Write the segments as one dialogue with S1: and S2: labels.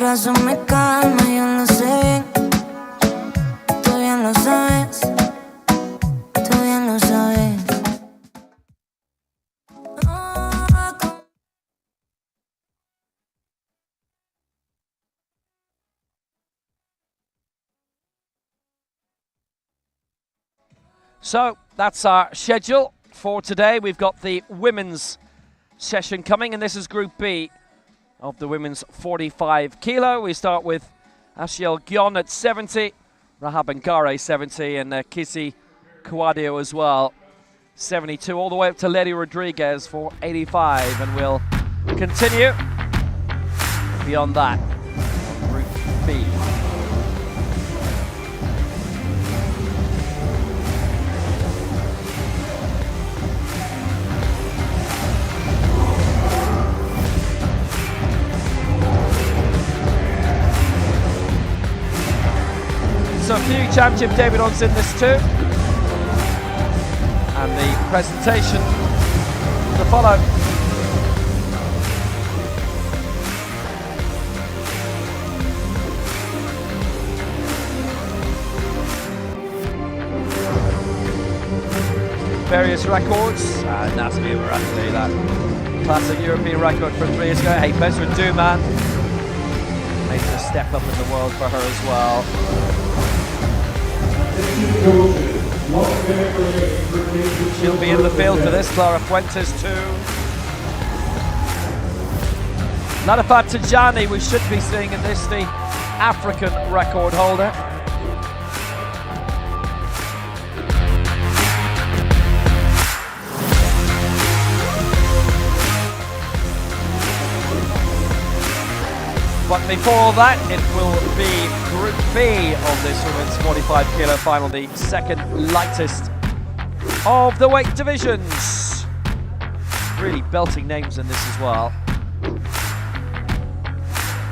S1: Eso me calma, yo lo sé bien. Tú bien lo sabes. Tú bien lo sabes.
S2: So that's our schedule for today. We've got the women's session coming, and this is Group B of the women's 45 kilo. We start with Ashiel Gyon at 70, Rahab Ngare 70, and Kisi Kuadio as well, 72, all the way up to Lady Rodriguez for 85, and we'll continue beyond that on Group B. So a few championship debutants in this too. And the presentation to follow. Various records. Nasmi Baratli, that classic European record for 3 years ago. Hey, Bezra Duman makes a step up in the world for her as well. She'll be in the field for this, Clara Fuentes too. Ladifat Tijani we should be seeing in this, the African record holder. But before all that, it will be Group B of this women's 45 kilo final, the second lightest of the weight divisions. Really belting names in this as well.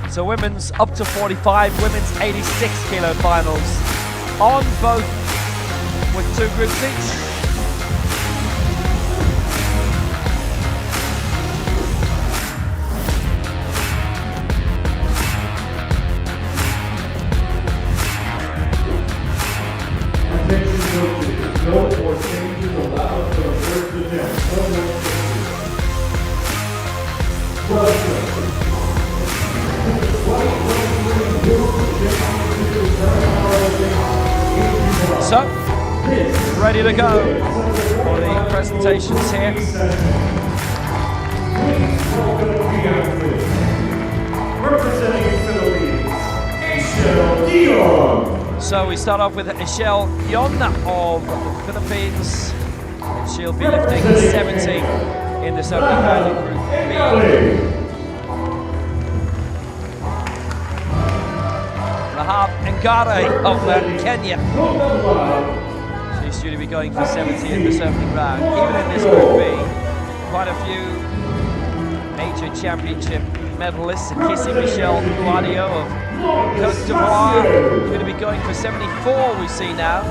S2: So women's up to 45, women's 86 kilo finals on both with 2 groups each.
S3: No more changes allowed for the first attempt. No more changes.
S2: So, ready to go for the presentations here.
S3: Representing Philippines, Ashiel Gyon.
S2: So we start off with Ashiel Gyon of the Philippines, and she'll be lifting 70 in this opening round of Group B. Rahab Ngare of Kenya. She's due to be going for 70 in this opening round. Even in this Group B, quite a few major championship medalists. Kisi Michelle Guadio of Cote d'Ivoire, going to be going for 74, we see now.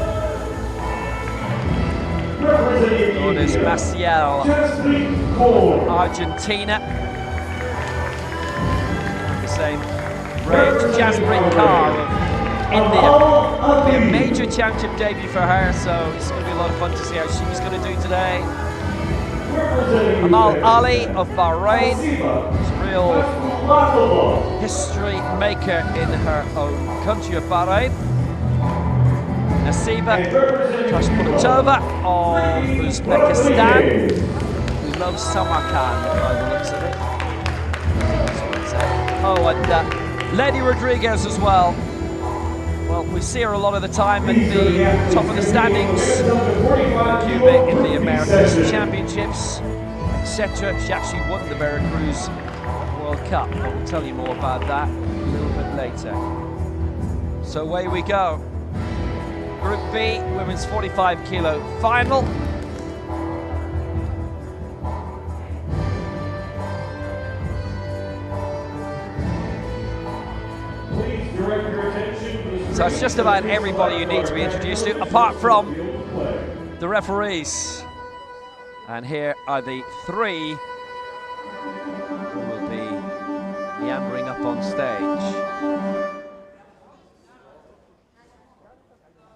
S2: Lourdes Maciel, Argentina. The same range. Jaspreet Kaur of India. It'll be a major championship debut for her, so it's going to be a lot of fun to see how she's going to do today. Amal Ali of Bahrain. She's a real history maker in her own country of Bahrain. Nasiba Toshpulitova of Uzbekistan. Who loves Samarkand by the looks of it. That's what it said. Oh, and Lady Rodriguez as well. Well, we see her a lot of the time at the top of the standings in Cuba in the American Championships, etc. She actually won the Veracruz World World Cup, but we'll tell you more about that a little bit later. So away we go. Group B, women's 45 kilo final.
S3: Please direct your attention to the
S2: So it's just about everybody you need to be introduced to, apart from the referees. And here are the three who will be meandering up on stage.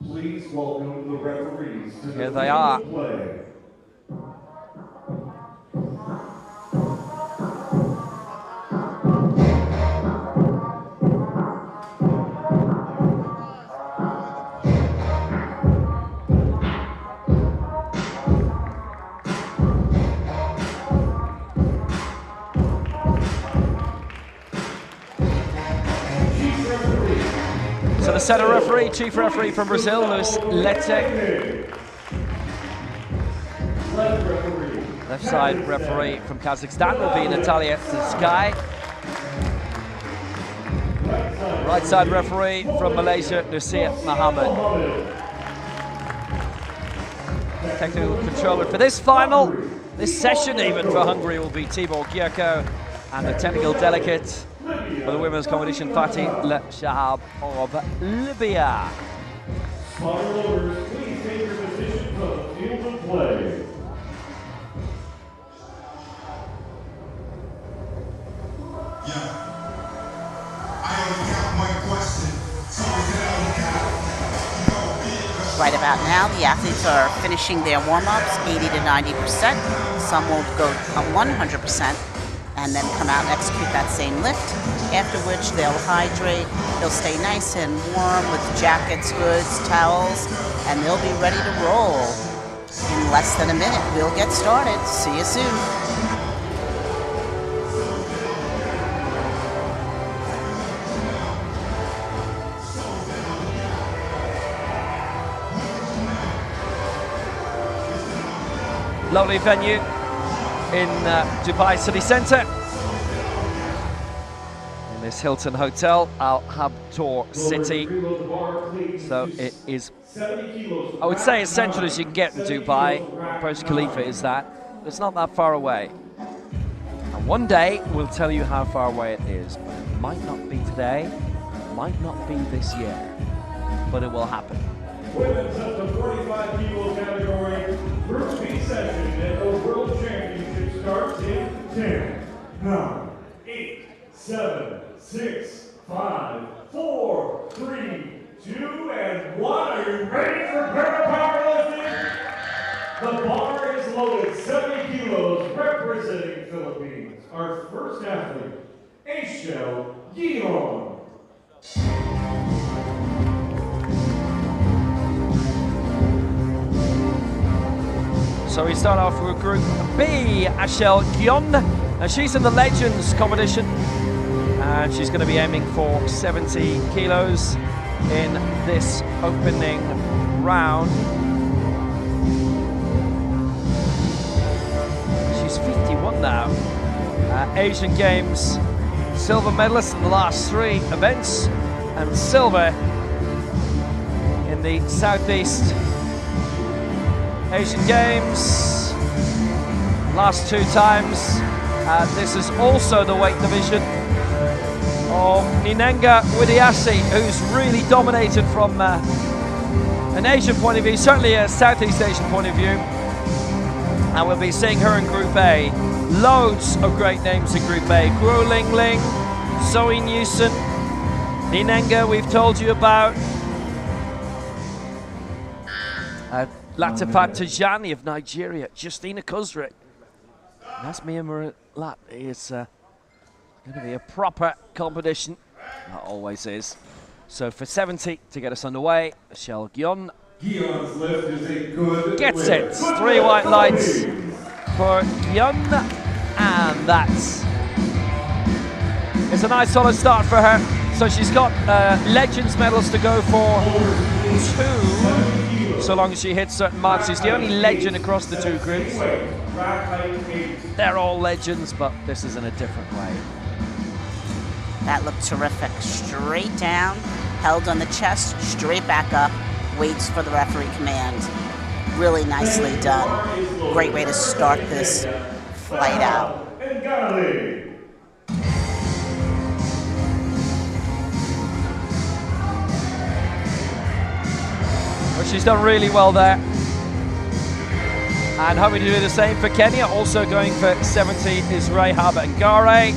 S3: Please welcome the referees to
S2: Here
S3: the
S2: they are.
S3: play.
S2: So the center referee, chief referee from Brazil, Luis Lete. Left side referee from Kazakhstan will be Natalia Sky. Right side referee from Malaysia, Lucia Muhammad. Technical controller for this final, this session even for Hungary will be Tibor Gierko, and the technical delegate for the women's competition, Fatih Le Shahab of Libya.
S3: Spotter loaders, please take your positions on the field of play.
S4: Yeah. I only got one question. So is it all got?
S5: Right about now, the athletes are finishing their warm-ups 80 to 90%. Some will go 100% and then come out and execute that same lift, after which they'll hydrate, they'll stay nice and warm with jackets, hoods, towels, and they'll be ready to roll. In less than a minute, we'll get started. See you soon.
S2: Lovely venue in Dubai city centre. In this Hilton Hotel, Al Habtoor City. So it is, I would say, as central as you can get in Dubai. Burj Khalifa is that. It's not that far away. And one day we'll tell you how far away it is. But it might not be today, might not be this year, but it will happen.
S3: Women's up to 45 kilo category, Group B session at the World Championship starts in 10, 9, 8, 7, 6, 5, 4, 3, 2, and 1. Are you ready for para-powerlifting? The bar is loaded, 70 kilos, representing Philippines. Our first athlete, Aishel Guillaume.
S2: So we start off with Group B, Aishel Guillaume, and she's in the Legends competition, and she's going to be aiming for 70 kilos in this opening round. She's 51 now. Asian Games silver medalist in the last 3 events, and silver in the Southeast Asian Games last 2 times. This is also the weight division of Ninenga Widiasi, who's really dominated from an Asian point of view, certainly a Southeast Asian point of view. And we'll be seeing her in Group A. Loads of great names in Group A. Guo Ling Ling, Zoe Newson, Ninenga we've told you about. Latifat Tajani of Nigeria, Justina Kuzric. That's Myanmar Lat. It's going to be a proper competition. That always is. So for 70 to get us underway, Aishel Guillaume
S3: Guillaume's lift is a good
S2: gets
S3: lift.
S2: it.
S3: Good
S2: 3 white lights
S3: please.
S2: for Guillaume, and that's it's a nice solid start for her. So she's got Legends medals to go for 2. So long as she hits certain marks. She's the only legend across the 2 groups. They're all legends, but this is in a different way.
S5: That looked terrific. Straight down, held on the chest, straight back up, waits for the referee command. Really nicely done. Great way to start this flight out.
S2: Well, she's done really well there. And hoping to do the same for Kenya. Also going for 70 is Rahab Ngare.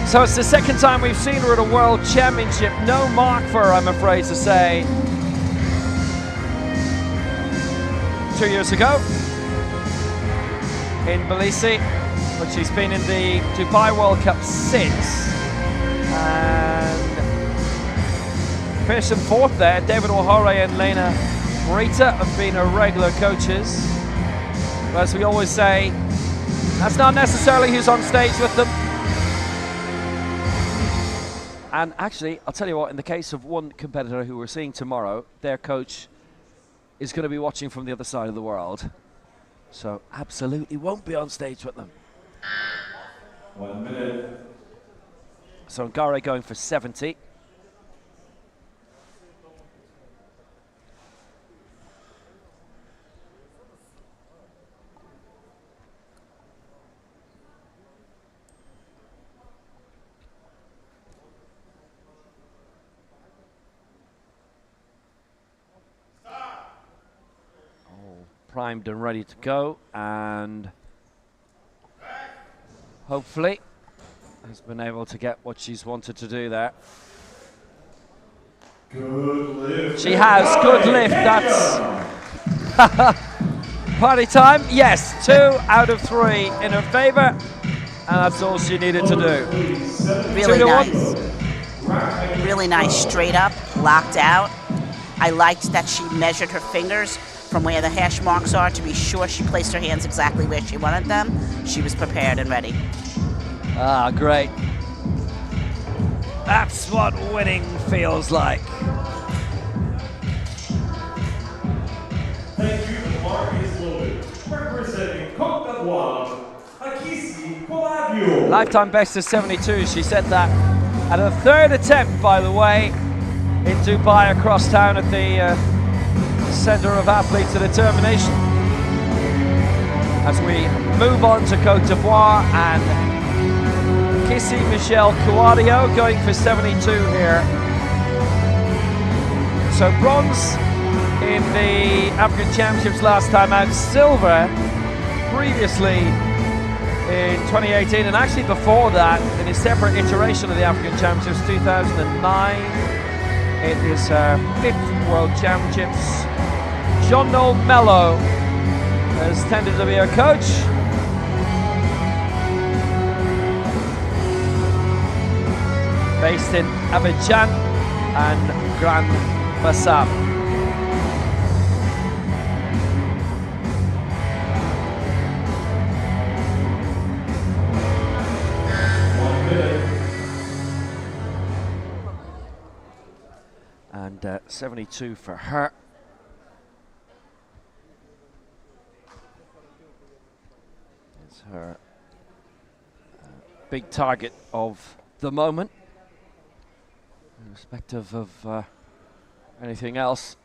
S2: So it's the second time we've seen her at a World Championship. No mark for her, I'm afraid to say. 2 years ago in Tbilisi, but she's been in the Dubai World Cup since. And finishing fourth there. David O'Hare and Lena Rita have been her regular coaches. But as we always say, that's not necessarily who's on stage with them. And actually, I'll tell you what, in the case of one competitor who we're seeing tomorrow, their coach is going to be watching from the other side of the world. So absolutely won't be on stage with them.
S3: 1 minute.
S2: So Ngare going for 70. Primed and ready to go, and hopefully has been able to get what she's wanted to do there.
S3: Good lift.
S2: She has good lift. That's party time. Yes, 2 out of 3 in her favor, and that's all she needed to do.
S5: Really nice. Really nice, straight up, locked out. I liked that she measured her fingers from where the hash marks are to be sure she placed her hands exactly where she wanted them. She was prepared and ready.
S2: Ah, great. That's what winning feels like.
S3: Thank you to Marcus Logan, representing Côte d'Ivoire, Akisi Polavio.
S2: Lifetime best is 72. She said that at her third attempt, by the way, in Dubai, across town at the Centre of Athletes of Determination. As we move on to Côte d'Ivoire, and Kissy Michelle Kouadio going for 72 here. So bronze in the African Championships last time out, silver previously in 2018, and actually before that in a separate iteration of the African Championships 2009. It is her 5th World Championships. Jean-Noel Mello has tended to be her coach. Based in Abidjan and Grand Bassam. And 72 for her. It's her big target of the moment, irrespective of anything else.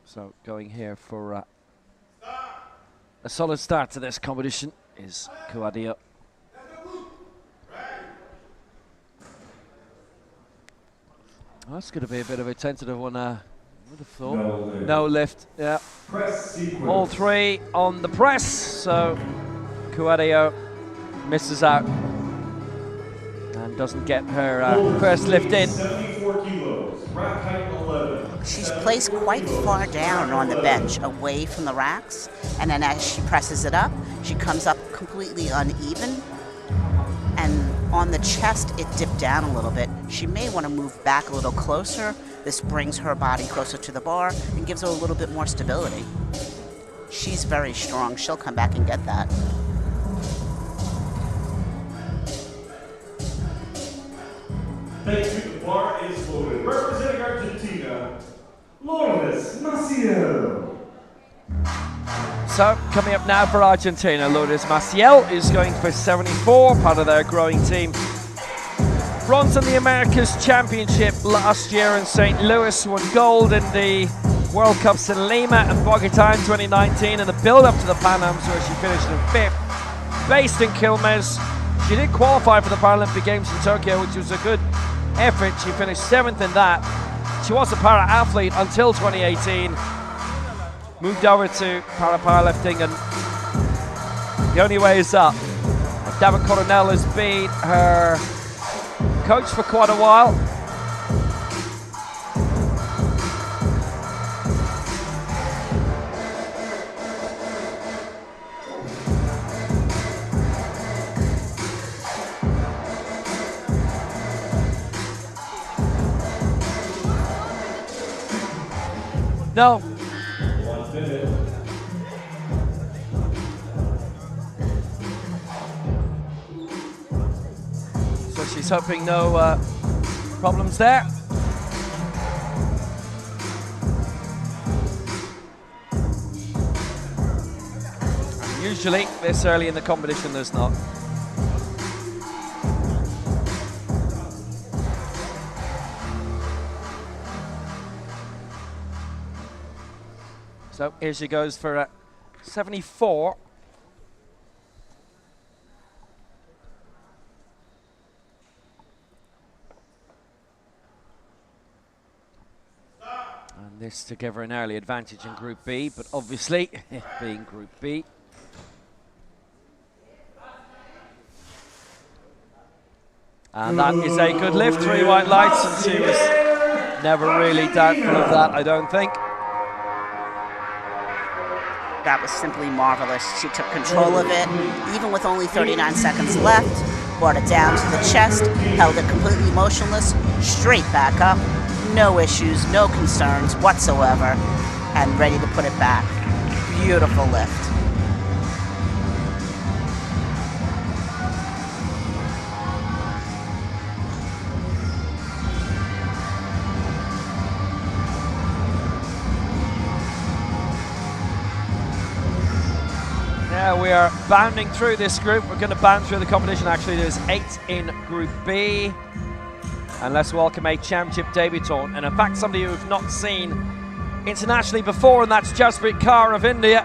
S2: So going here for a solid start to this competition is Kouadio. Oh, that's going to be a bit of a tentative one, I would have thought. No lift, yeah. All 3 on the press, so Kouadio misses out and doesn't get her first lift in.
S3: 74 kilos, rack height 11.
S5: She's placed quite far down on the bench, away from the racks, and then as she presses it up, she comes up completely uneven, and on the chest it dipped down a little bit. She may want to move back a little closer. This brings her body closer to the bar and gives her a little bit more stability. She's very strong. She'll come back and get that.
S3: Thank you. The bar is loaded. Representing Argentina, Lourdes Maciel.
S2: So, coming up now for Argentina, Lourdes Maciel is going for 74, part of their growing team. Bronze in the Americas Championship last year in St. Louis, won gold in the World Cups in Lima and Bogota in 2019, and the build-up to the Pan Ams where she finished in 5th. Based in Quilmes, she did qualify for the Paralympic Games in Tokyo, which was a good effort. She finished 7th in that. She was a para-athlete until 2018. Moved over to powerlifting, and the only way is up. David Coronel has been her coach for quite a while. No.
S3: 1 minute.
S2: So she's hoping no problems there. And usually this early in the competition there's not. So here she goes for 74. And this to give her an early advantage in Group B, but obviously, being Group B. And that is a good lift, 3 white lights, and she was never really doubtful of that, I don't think.
S5: That was simply marvelous. She took control of it, even with only 39 seconds left, brought it down to the chest, held it completely motionless, straight back up, no issues, no concerns whatsoever, and ready to put it back. Beautiful lift.
S2: Now we are bounding through this group. We're going to bound through the competition. Actually, there's 8 in Group B. And let's welcome a championship debutant. And in fact, somebody who've not seen internationally before, and that's Jaspreet Kaur of India,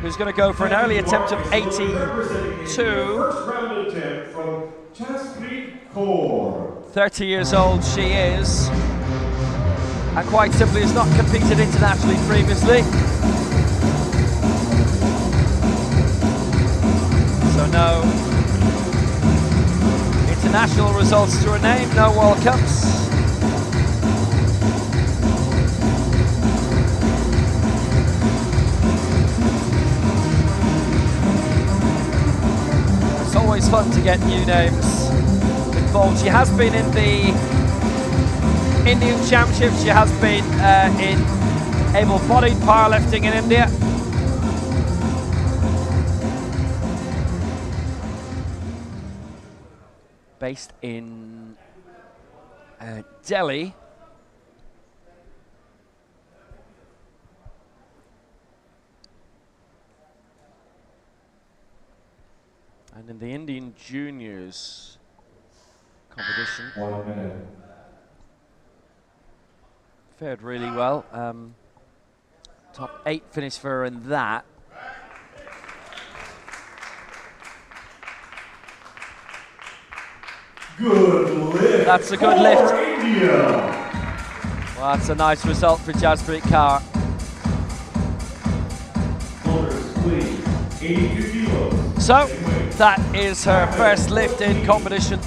S2: who's going to go for an early attempt of 82.
S3: First round attempt from Jaspreet Kaur.
S2: 30 years old she is. And quite simply has not competed internationally previously. So no international results to her name, no World Cups. It's always fun to get new names involved. She has been in the Indian Championships, she has been in able-bodied powerlifting in India. Based in Delhi. And in the Indian Juniors competition.
S3: 1 minute.
S2: Fared really well. Top 8 finish for her in that.
S3: Good lift.
S2: That's a good lift.
S3: India.
S2: Well, that's a nice result for Jaspreet Kaur.
S3: Shoulders clean. 82 kilos.
S2: So, that is her first lift in competition.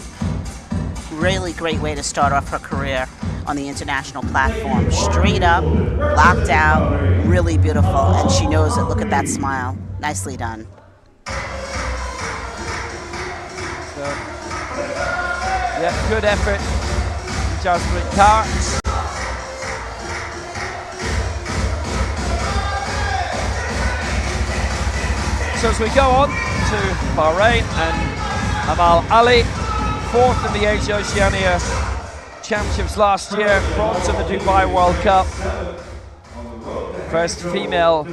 S5: Really great way to start off her career on the international platform. Straight up, locked out, really beautiful, and she knows it. Look at that smile. Nicely done.
S2: Yeah, good effort, Jaspreet Kaur. So as we go on to Bahrain and Amal Ali, 4th in the Asia Oceania Championships last year, bronze in the Dubai World Cup. First female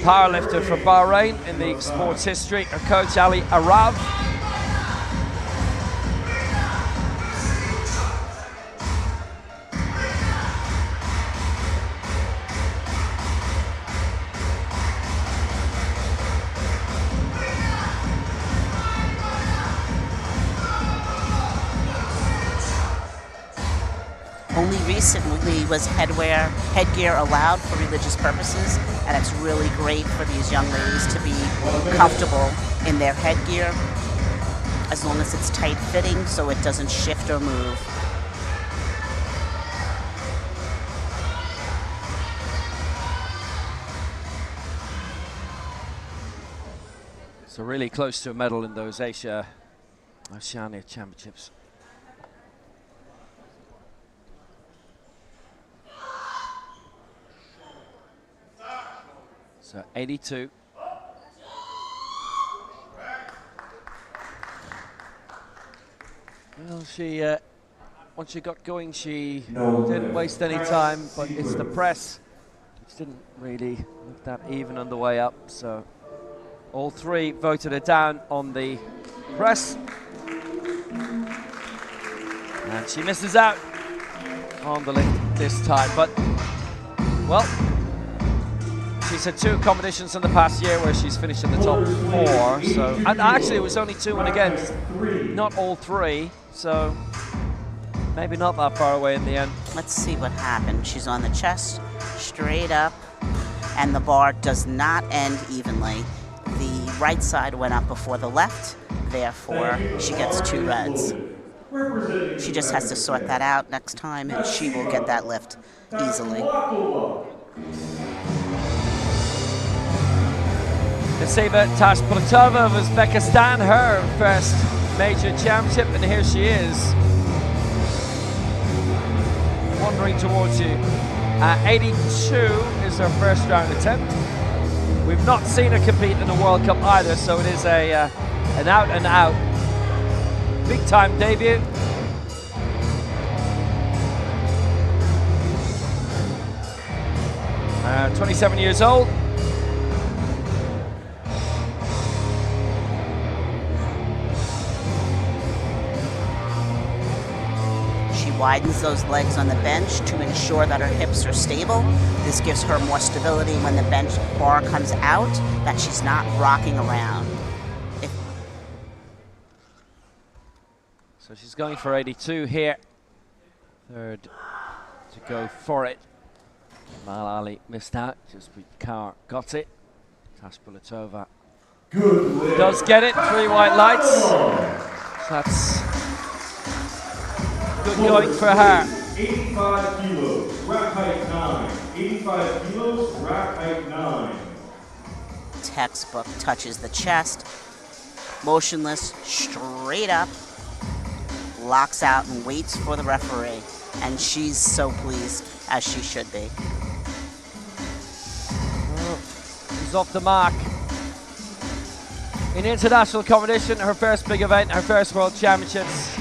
S2: powerlifter for Bahrain in the sport's history. Her coach, Ali Arab.
S5: Only recently was headgear allowed for religious purposes, and it's really great for these young ladies to be comfortable in their headgear as long as it's tight fitting so it doesn't shift or move.
S2: So really close to a medal in those Oceania Championships. So 82. Well, she once she got going, she didn't waste any time, but it's the press which didn't really look that even on the way up. So all three voted it down on the press, and she misses out on the lift this time. But well, she's had 2 competitions in the past year where she's finished in the top 4. So, and actually it was only 2 and against, not all 3. So maybe not that far away in the end.
S5: Let's see what happened. She's on the chest, straight up, and the bar does not end evenly. The right side went up before the left, therefore she gets 2 reds. She just has to sort that out next time, and she will get that lift easily.
S2: Nasiba Tashpulitova of Uzbekistan, her first major championship, and here she is, wandering towards you. 82 is her first round attempt. We've not seen her compete in a World Cup either, so it is an out-and-out big-time debut. Uh, 27 years old.
S5: Widens those legs on the bench to ensure that her hips are stable. This gives her more stability when the bench bar comes out, that she's not rocking around.
S2: So she's going for 82 here. Third to go for it. Mal Ali missed out, just Bikar got it. Tashpulitova does get it, 3 white lights. So that's good going for her.
S3: 85 kilos, rack height 9. 85 kilos, rack height 9.
S5: Textbook touches the chest, motionless, straight up, locks out and waits for the referee. And she's so pleased, as she should be.
S2: Well, she's off the mark. In international competition, her first big event, her first World Championships.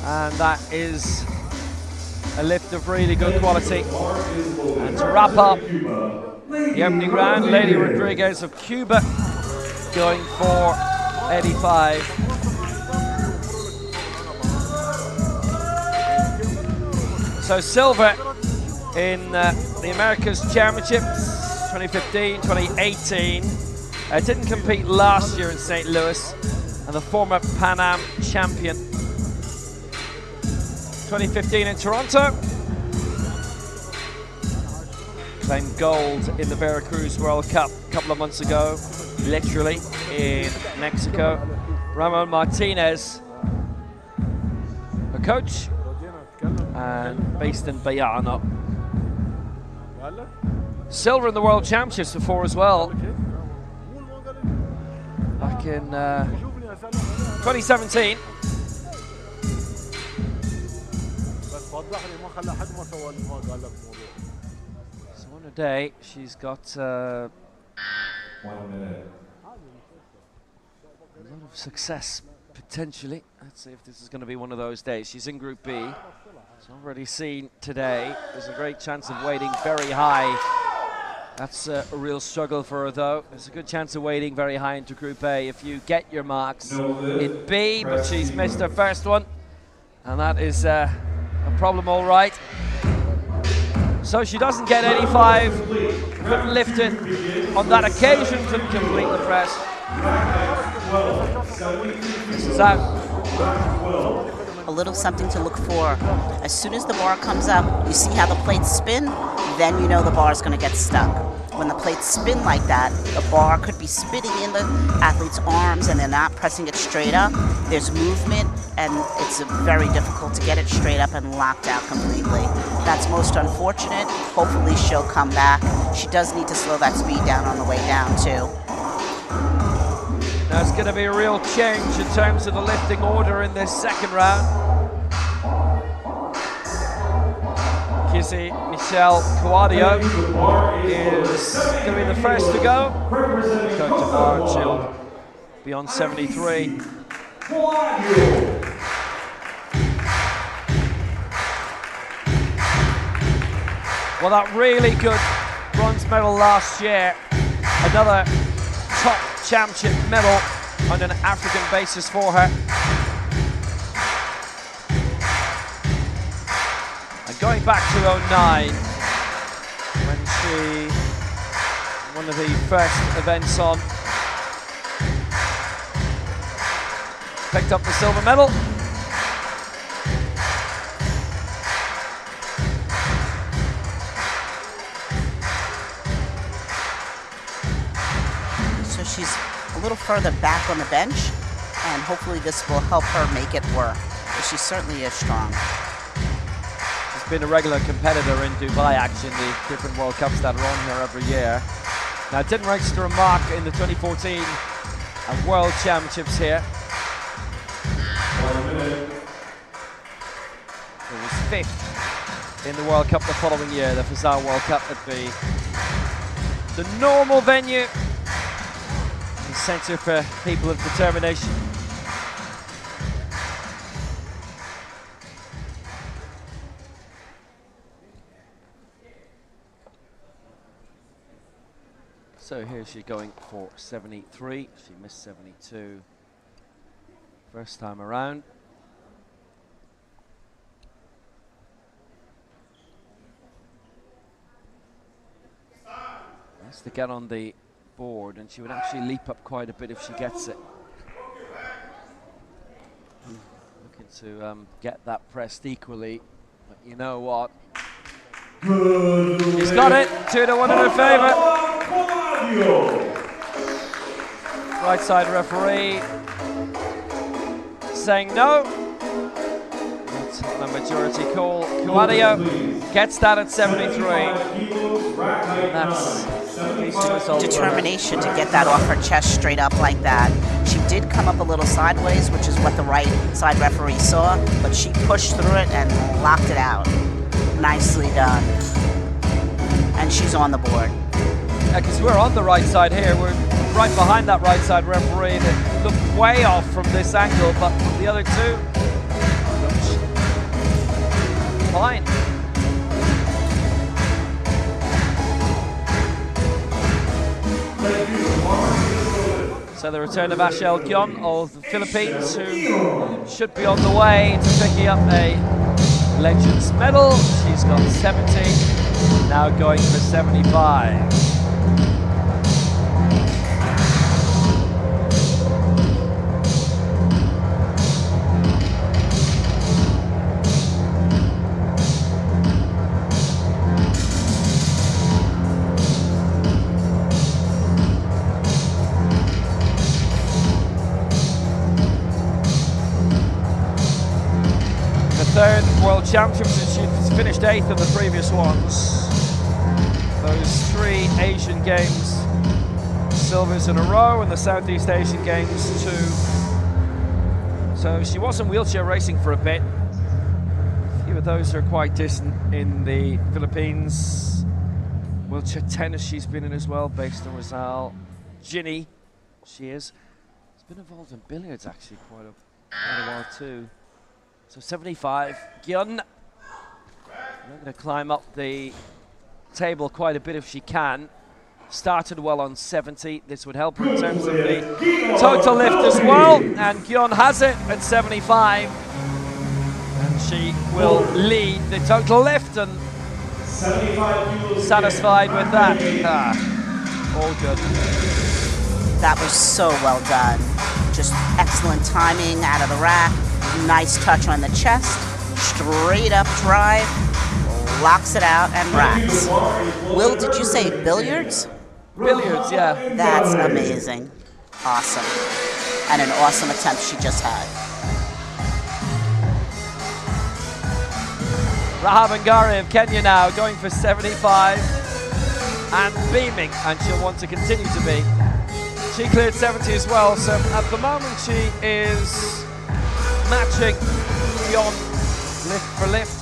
S2: And that is a lift of really good quality. And to wrap up the opening round, Lady Rodriguez of Cuba going for 85. So silver in the Americas Championships 2015, 2018. Didn't compete last year in St. Louis, and the former Pan Am champion 2015 in Toronto. Claimed gold in the Veracruz World Cup a couple of months ago, literally, in Mexico. Ramon Martinez, her coach, and based in Bayano. Silver in the World Championships before as well, back in 2017. So on a day, she's got
S3: 1 minute.
S2: a lot of success, potentially. Let's see if this is going to be one of those days. She's in Group B. It's already seen today. There's a great chance of weighting very high That's a real struggle for her, though. There's a good chance of waiting very high into Group A if you get your marks in B, but she's missed her first one, and that is a problem, all right. So she doesn't get 85, couldn't lift it on that occasion, couldn't complete the press. This is out.
S5: A little something to look for. As soon as the bar comes up, you see how the plates spin, then you know the bar is going to get stuck. When the plates spin like that, the bar could be spinning in the athlete's arms and they're not pressing it straight up. There's movement and it's very difficult to get it straight up and locked out completely. That's most unfortunate. Hopefully she'll come back. She does need to slow that speed down on the way down too.
S2: Now it's going to be a real change in terms of the lifting order in this second round. Kizzy Michelle Coadio is going to be the first to go. Going to bar, she'll be on 73. Well, that really good bronze medal last year. Another top championship medal on an African basis for her. And going back to 09, when she, one of the first events on, picked up the silver medal.
S5: So she's a little further back on the bench, and hopefully this will help her make it work. But she certainly is strong.
S2: She's been a regular competitor in Dubai, actually, in the different World Cups that are on here every year. Now, it didn't register a mark in the 2014 World Championships here. It was 5th in the World Cup the following year, the Fazal World Cup at the normal venue. Centre for People of Determination. So here she's going for 73. She missed 72 first time around. Has to get on the board, and she would actually leap up quite a bit if she gets it. Looking to get that pressed equally, but you know what? She's got it, 2-1 in her favour. Right side referee saying no. That's a majority call. Coadio gets that at 73. That's
S5: determination to get that off her chest straight up like that. She did come up a little sideways, which is what the right side referee saw, but she pushed through it and locked it out. Nicely done. And she's on the board.
S2: Yeah, because we're on the right side here. We're right behind that right side referee that looked way off from this angle, but from the other two, fine. So the return of Ashel Gion of the Philippines, who should be on the way to picking up a Legends medal. She's got 70, now going for 75. Third World Championships, and she's finished 8th in the previous ones. Those 3 Asian Games silvers in a row, and the Southeast Asian Games 2. So she was in wheelchair racing for a bit. A few of those are quite distant in the Philippines. Wheelchair tennis she's been in as well, based on Rizal. Ginny, she is. She's been involved in billiards actually quite a while too. So 75, Gion. Not going to climb up the table quite a bit if she can. started well on 70. This would help her in terms of the total lift as well. And Gyeon has it at 75. And she will lead the total lift, and
S3: 75 kilos.
S2: satisfied with that. All good.
S5: That was so well done. Just excellent timing out of the rack. Nice touch on the chest. Straight up drive. Locks it out and racks. Will, did you say billiards?
S2: Billiards, yeah.
S5: That's amazing. Awesome. And an awesome attempt she just had.
S2: Rahab Ngare of Kenya now going for 75 and beaming, and she'll want to continue to be. She cleared 70 as well, so at the moment she is matching beyond lift for lift.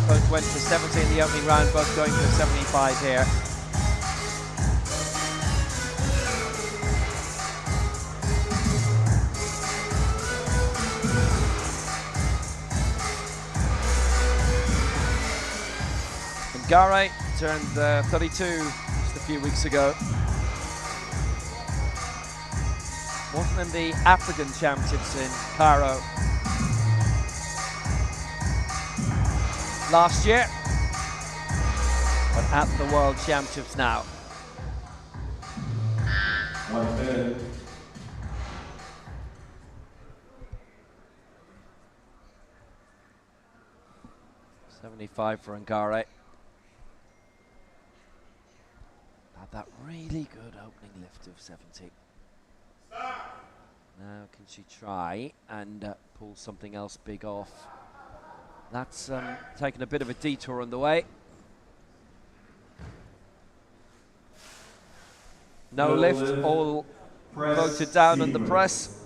S2: Both went for 70 in the opening round, both going for 75 here. Ngare turned 32 just a few weeks ago. Wasn't in the African Championships in Cairo last year, but at the World Championships now.
S3: 1 minute.
S2: $75 for Ngare. Had that really good opening lift of 70. Now can she try and pull something else big off? That's taken a bit of a detour on the way. No lift, all voted down on the press.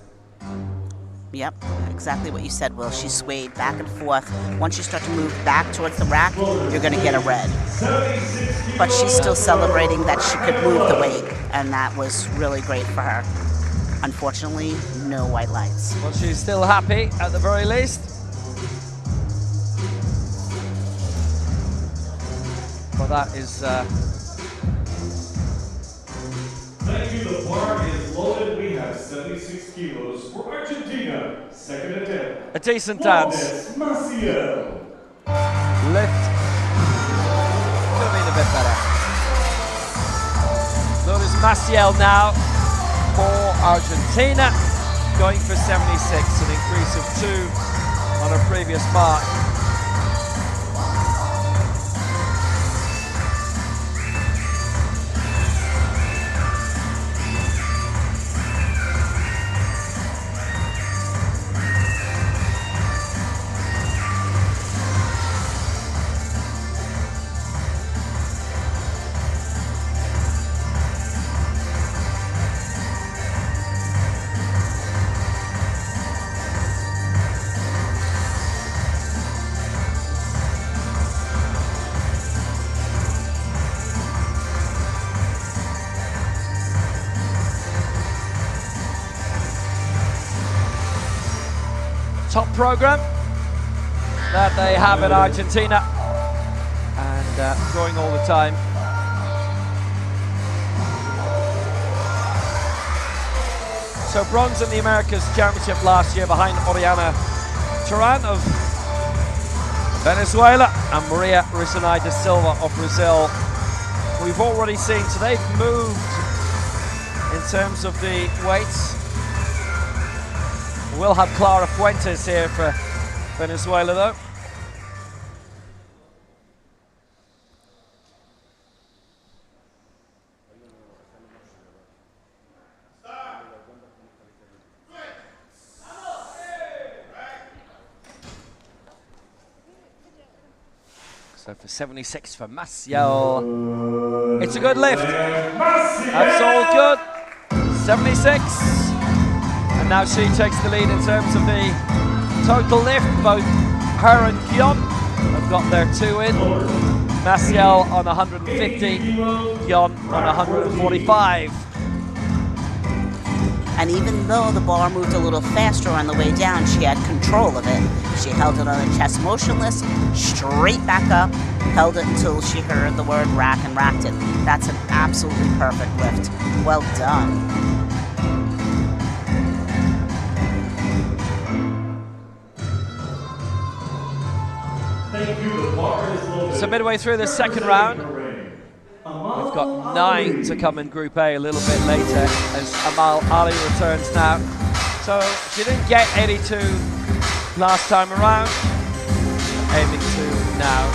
S5: Yep, exactly what you said, Will. She swayed back and forth. Once you start to move back towards the rack, you're going to get a red. But she's still celebrating that she could move the weight, and that was really great for her. Unfortunately, no white lights.
S2: Well, she's still happy at the very least. Well, that is...
S3: Thank you, the bar is loaded. We have 76 kilos for Argentina. Second attempt.
S2: a decent dance.
S3: Maciel.
S2: Lift. Could have been a bit better. Lourdes Maciel now for Argentina, going for 76, an increase of 2 on her previous mark. Top program that they have in Argentina, and growing all the time. So bronze in the Americas Championship last year behind Oriana Turan of Venezuela and Maria Risanai da Silva of Brazil. We've already seen, so they've moved in terms of the weights. We'll have Clara Fuentes here for Venezuela though. So for 76 for Maciel. It's a good lift. That's all good. 76. And now she takes the lead in terms of the total lift. Both her and Gyeon have got their 2 in. Maciel on 150, Gyeon on 145.
S5: And even though the bar moved a little faster on the way down, she had control of it. She held it on the chest motionless, straight back up, held it until she heard the word rack and racked it. That's an absolutely perfect lift. Well done.
S3: Thank you. The bar is loaded.
S2: So midway through the second round, we've got 9 to come in Group A a little bit later as Amal Ali returns now. So she didn't get 82 last time around, aiming to now.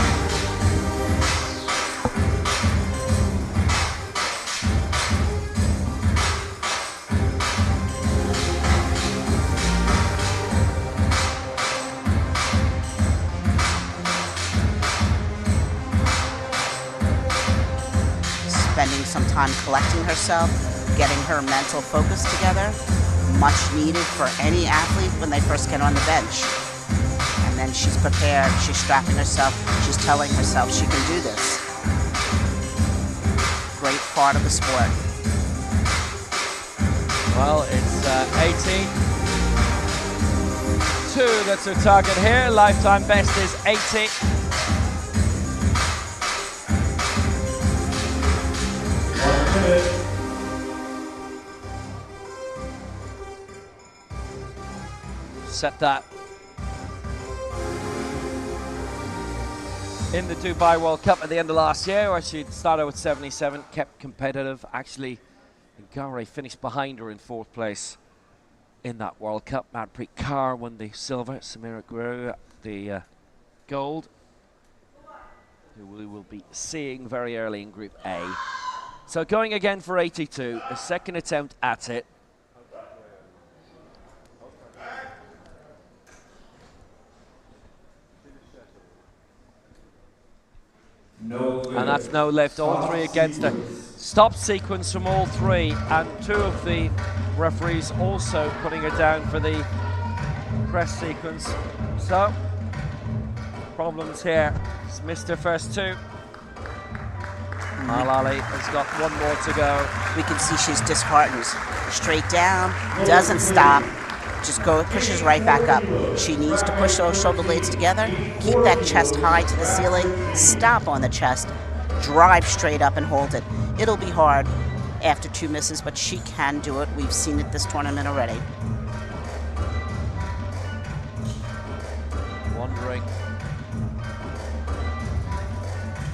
S5: Spending some time collecting herself, getting her mental focus together, much needed for any athlete when they first get on the bench. And then she's prepared, she's strapping herself, she's telling herself she can do this. Great part of the sport.
S2: Well, it's 82 that's her target here. Lifetime best is 80. Set that in the Dubai World Cup at the end of last year, where she started with 77, kept competitive. Actually, Ngare finished behind her in 4th place in that World Cup. Manpreet Kaur won the silver, Samira Guru the gold, who we will be seeing very early in Group A. So going again for 82, a second attempt at it. And that's no lift, all 3 against her. Stop sequence from all 3, and 2 of the referees also putting her down for the press sequence. So, problems here. She's missed her first 2. Malali has got 1 more to go.
S5: We can see she's disheartened. Straight down, doesn't stop, just pushes right back up. She needs to push those shoulder blades together, keep that chest high to the ceiling, stop on the chest, drive straight up and hold it. It'll be hard after 2 misses, but she can do it. We've seen it this tournament already.
S2: Wondering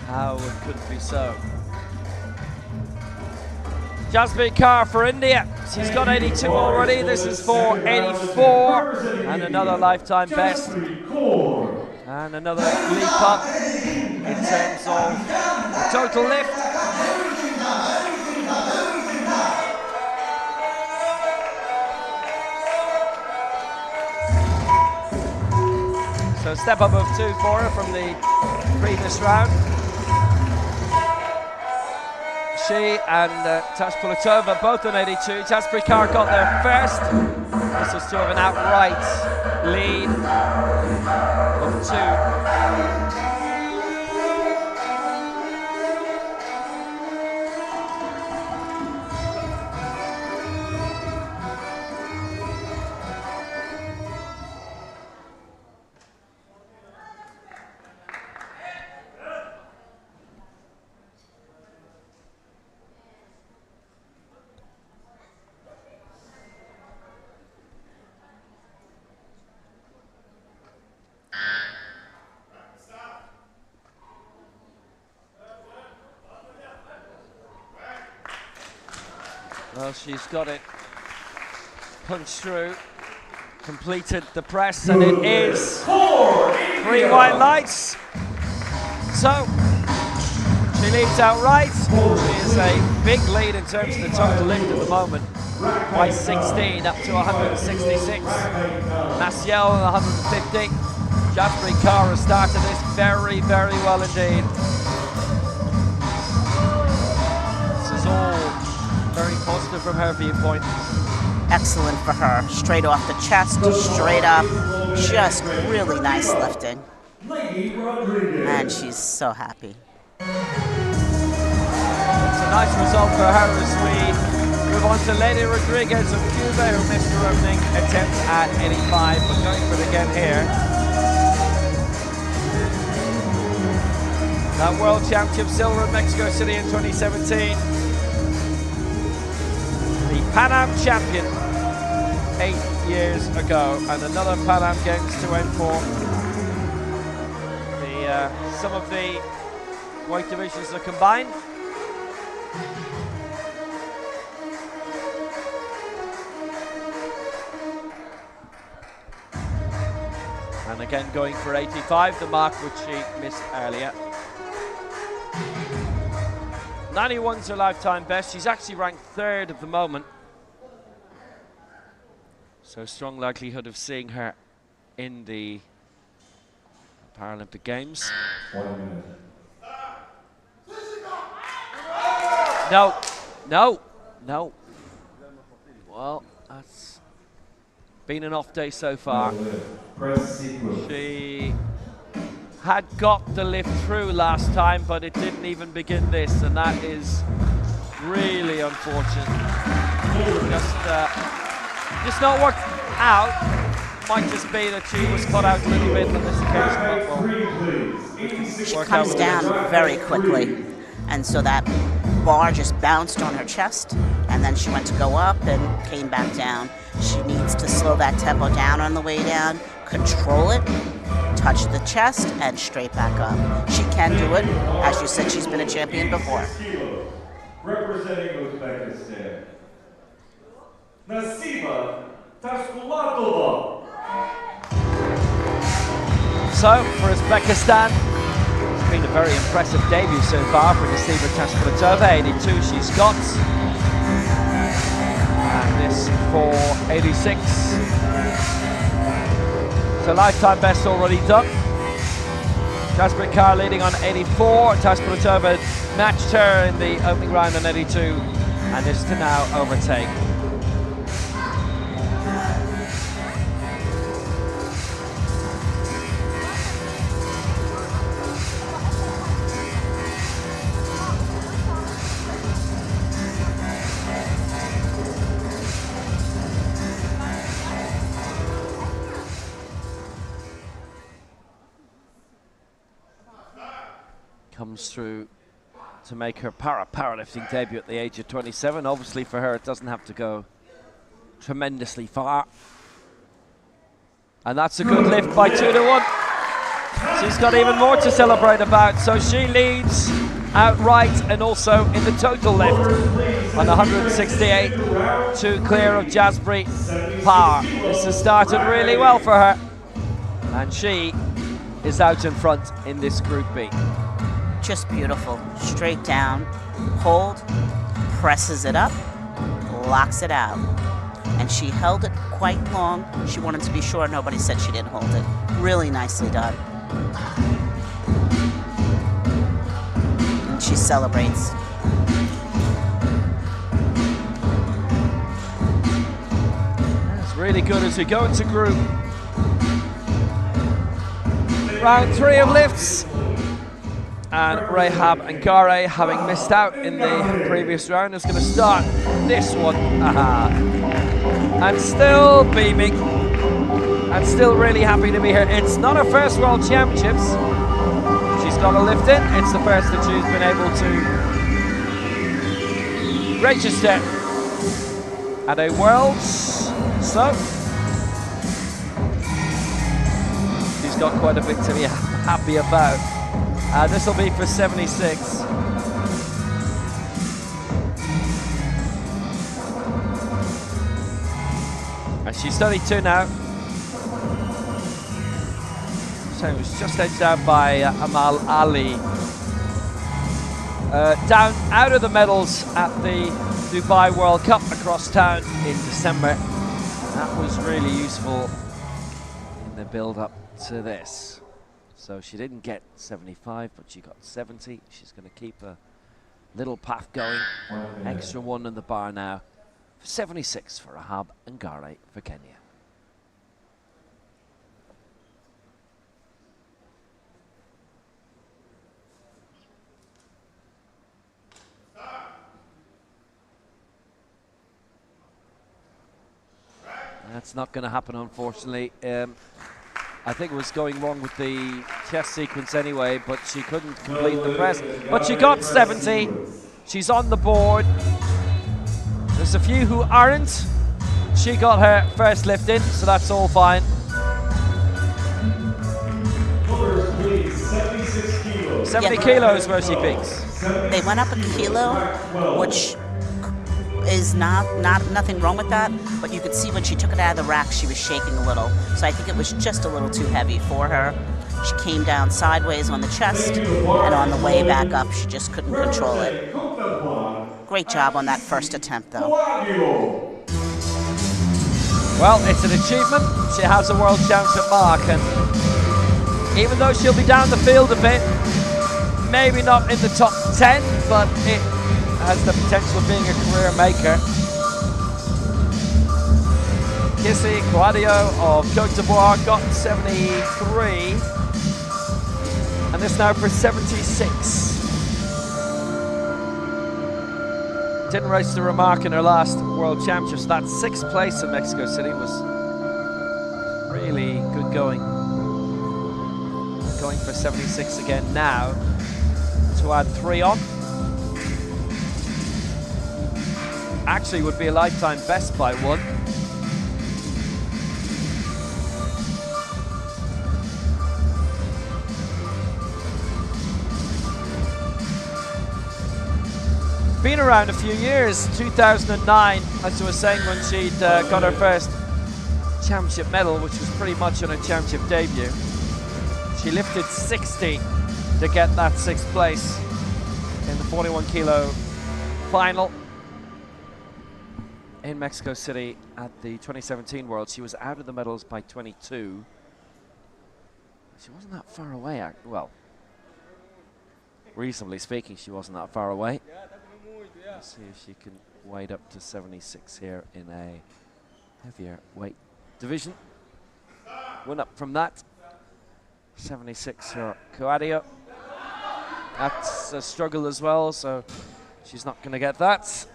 S2: how it could be so. Jaspreet Kaur for India. She's got 82 already. This is for 84. And another lifetime best. And another leap up in terms of the total lift. So step up of 2 for her from the previous round. She and Tash Pulatova both on 82. Jaspreet Kaur got there first. This was to have an outright lead of 2. Well, she's got it punched through, completed the press, and it is 3 white lights. So she leads outright. She is a big lead in terms of the total lift at the moment, by 16 up to 166. Maciel 150. Jaspreet Kaur has started this very, very well indeed. This is all very positive from her viewpoint.
S5: Excellent for her. Straight off the chest, straight up. Just really nice lifting. And she's so happy.
S2: It's a nice result for her as we move on to Lady Rodriguez of Cuba, who missed her opening attempt at 85, but going for it again here. That World Championship silver in Mexico City in 2017. The Pan Am champion 8 years ago, and another Pan Am Games to aim for. Some of the weight divisions are combined. And again going for 85, the mark which she missed earlier. 91's her lifetime best. She's actually ranked 3rd at the moment. So strong likelihood of seeing her in the Paralympic Games.
S3: 1 minute.
S2: No, no, no. Well, that's been an off day so far.
S3: Press sequence.
S2: She had got the lift through last time, but it didn't even begin this, and that is really unfortunate. Just not worked out. Might just be that she was cut out a little bit on this occasion.
S5: She comes down very quickly, and so that bar just bounced on her chest, and then she went to go up and came back down. She needs to slow that tempo down on the way down, control it, touch the chest, and straight back up. She can do it. As you said, she's been a champion before.
S3: Representing Uzbekistan, Nasiba Tashkulatova.
S2: So, for Uzbekistan, it's been a very impressive debut so far for Nasiba Tashkulatova. 82 she's got. And this for 86. So lifetime best already done. Jasper Carr leading on 84. Tashkulatova matched her in the opening round on 82. And is to now overtake. Comes through to make her powerlifting debut at the age of 27. Obviously for her it doesn't have to go tremendously far. And that's a good lift by 2-1. She's got even more to celebrate about. So she leads outright and also in the total lift on 168 to clear of Jasper Carr. This has started really well for her. And she is out in front in this Group B.
S5: Just beautiful. Straight down, hold, presses it up, locks it out. And she held it quite long. She wanted to be sure nobody said she didn't hold it. Really nicely done. And she celebrates.
S2: That's really good as we go into group. Round 3 of lifts. And Rahab Angare, having missed out in the previous round, is going to start this one. And still beaming. And still really happy to be here. It's not her first World Championships. She's got a lift in. It's the first that she's been able to register at a Worlds. So she's got quite a bit to be happy about. This will be for 76. And she's 32 now. So it was just edged out by Amal Ali. Down out of the medals at the Dubai World Cup across town in December. That was really useful in the build-up to this. So she didn't get 75, but she got 70. She's going to keep a little path going. Extra one in the bar now. 76 for Rahab Angare for Kenya. That's not going to happen, unfortunately. I think it was going wrong with the chest sequence anyway, but she couldn't complete the press. But she got 70. She's on the board. There's a few who aren't. She got her first lift in, so that's all fine. 70 kilos where she peaks.
S5: They went up a kilo, which is nothing wrong with that, but you could see when she took it out of the rack, she was shaking a little. So I think it was just a little too heavy for her. She came down sideways on the chest, and on the way back up, she just couldn't control it. Great job on that first attempt, though.
S2: Well, it's an achievement. She has a world championship mark, and even though she'll be down the field a bit, maybe not in the top 10, but it has the potential of being a career maker. Kissy Quadio of Cote d'Ivoire got 73, and this now for 76. Didn't reach the remark in her last World Championships. That 6th place in Mexico City was really good going. Going for 76 again now to add 3 on. Actually would be a lifetime best by 1. Been around a few years. 2009, as I was saying, when she'd got her first championship medal, which was pretty much on her championship debut. She lifted 60 to get that 6th place in the 41 kilo final in Mexico City at the 2017 Worlds. She was out of the medals by 22. She wasn't that far away, well, reasonably speaking, she wasn't that far away. Let's see if she can wade up to 76 here in a heavier weight division. One up from that. 76 for Coadio. That's a struggle as well, so she's not going to get that.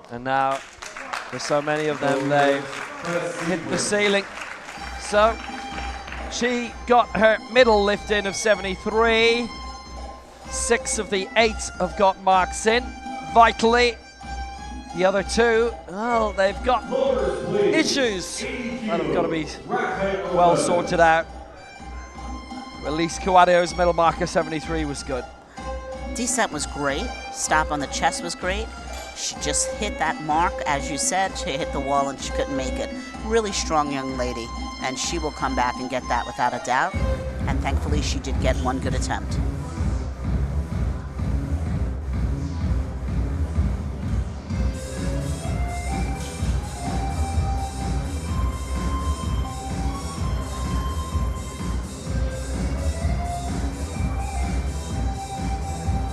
S2: And now, for so many of them, they've hit the ceiling. So, she got her middle lift in of 73. 6 of the 8 have got marks in. Vitally, the other 2, well, they've got issues that have got to be well sorted out. At least Coadio's middle marker 73 was good.
S5: Descent was great. Stop on the chest was great. She just hit that mark, as you said. She hit the wall and she couldn't make it. Really strong young lady, and she will come back and get that without a doubt. And thankfully, she did get 1 good attempt.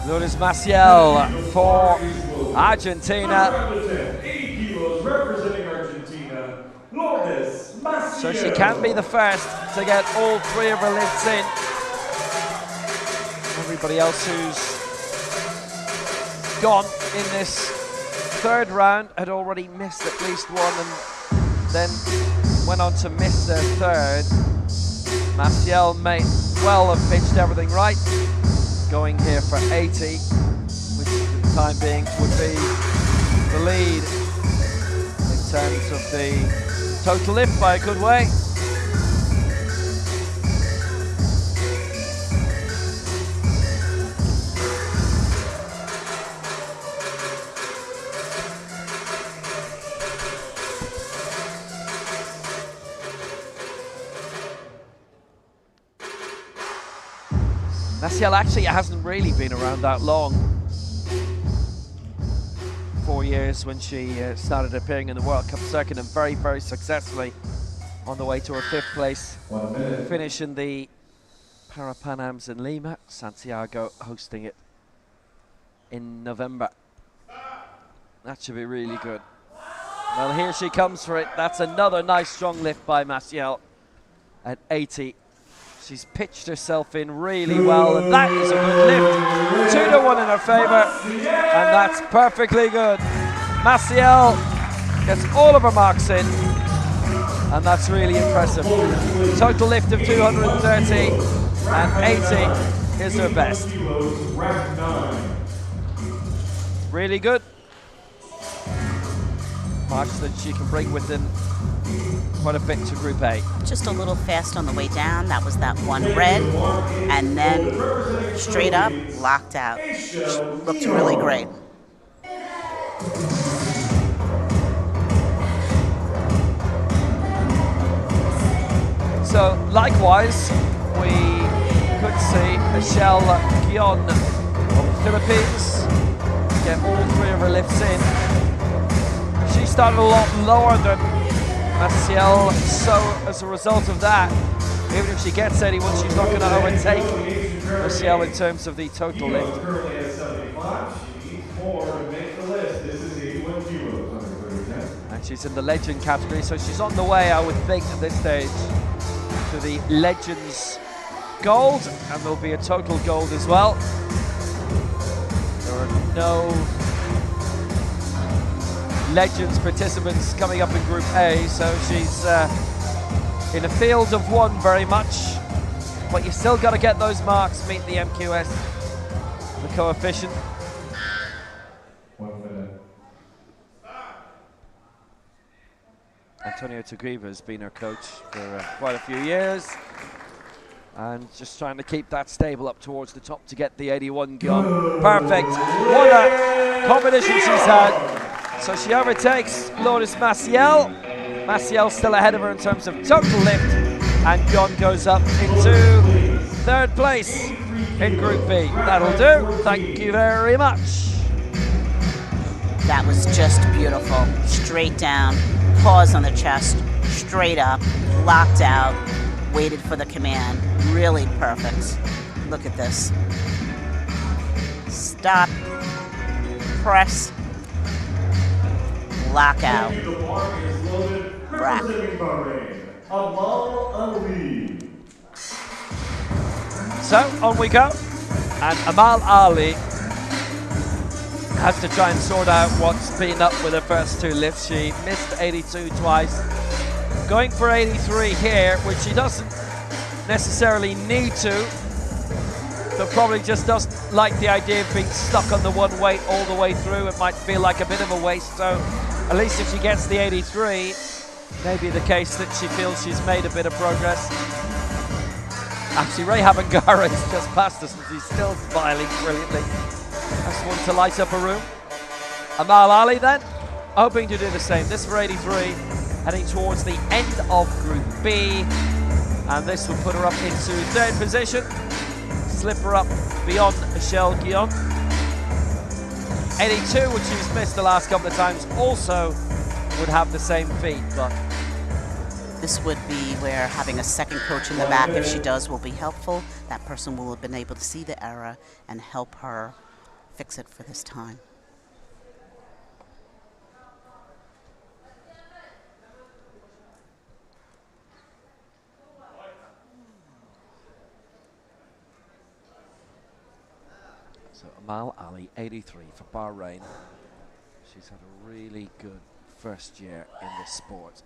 S2: Lourdes Maciel for Argentina.
S3: 80 kilos representing Argentina, Lourdes Maciel.
S2: So she can be the first to get all 3 of her lifts in. Everybody else who's gone in this 3rd round had already missed at least 1 and then went on to miss their 3rd. Maciel may well have pitched everything right, going here for 80, which for the time being would be the lead in terms of the total lift by a good way. Maciel actually hasn't really been around that long. 4 years when she started appearing in the World Cup circuit, and very, very successfully on the way to her 5th place finish in the Parapanams in Lima, Santiago hosting it in November. That should be really good. Well, here she comes for it. That's another nice strong lift by Maciel at 80. She's pitched herself in really well, and that is a good lift. 2-1 in her favor, and that's perfectly good. Maciel gets all of her marks in. and that's really impressive. Total lift of 230 and 80 is her best. Really good. Marks that she can bring within quite a bit to Group A.
S5: Just a little fast on the way down. That was that one red. And then straight up, locked out. Looked really great.
S2: So likewise, we could see Michelle Guion of the Philippines get all three of her lifts in. She started a lot lower than Maciel, so as a result of that, even if she gets 81, she's not going to overtake Maciel in terms of the total lift.
S3: Currently at 75, she needs more to make the list. This is 81 kilos.
S2: And she's in the legend category, so she's on the way, I would think, at this stage, to the Legends Gold, and there'll be a total gold as well. There are no Legends participants coming up in Group A, so she's in a field of one very much, but you still got to get those marks, meet the MQS, the coefficient.
S3: 1 minute.
S2: Antonio Tugriva has been her coach for quite a few years, and just trying to keep that stable up towards the top to get the 81 gone. Perfect. What a competition she's had. So she overtakes Lourdes Maciel. Maciel still ahead of her in terms of total lift, and John goes up into third place in Group B. That'll do. Thank you very much.
S5: That was just beautiful. Straight down, pause on the chest, straight up, locked out, waited for the command. Really perfect. Look at this. Stop, press, lock out. Rack.
S2: So on we go, and Amal Ali has to try and sort out what's been up with her first two lifts. She missed 82 twice, going for 83 here, which she doesn't necessarily need to, but probably just doesn't like the idea of being stuck on the one weight all the way through. It might feel like a bit of a waste, so at least if she gets the 83, maybe the case that she feels she's made a bit of progress. Actually, Ray Habangara is just past us and he's still smiling brilliantly. That's one to light up a room. Amal Ali then, hoping to do the same. This for 83, heading towards the end of Group B. And this will put her up into third position. Slip her up beyond Michelle Guion. 82, which she's missed the last couple of times, also would have the same feat, but
S5: This would be where having a second coach in the back, if she does, will be helpful. That person will have been able to see the error and help her fix it for this time.
S2: So Amal Ali, 83 for Bahrain. She's had a really good first year in this sport.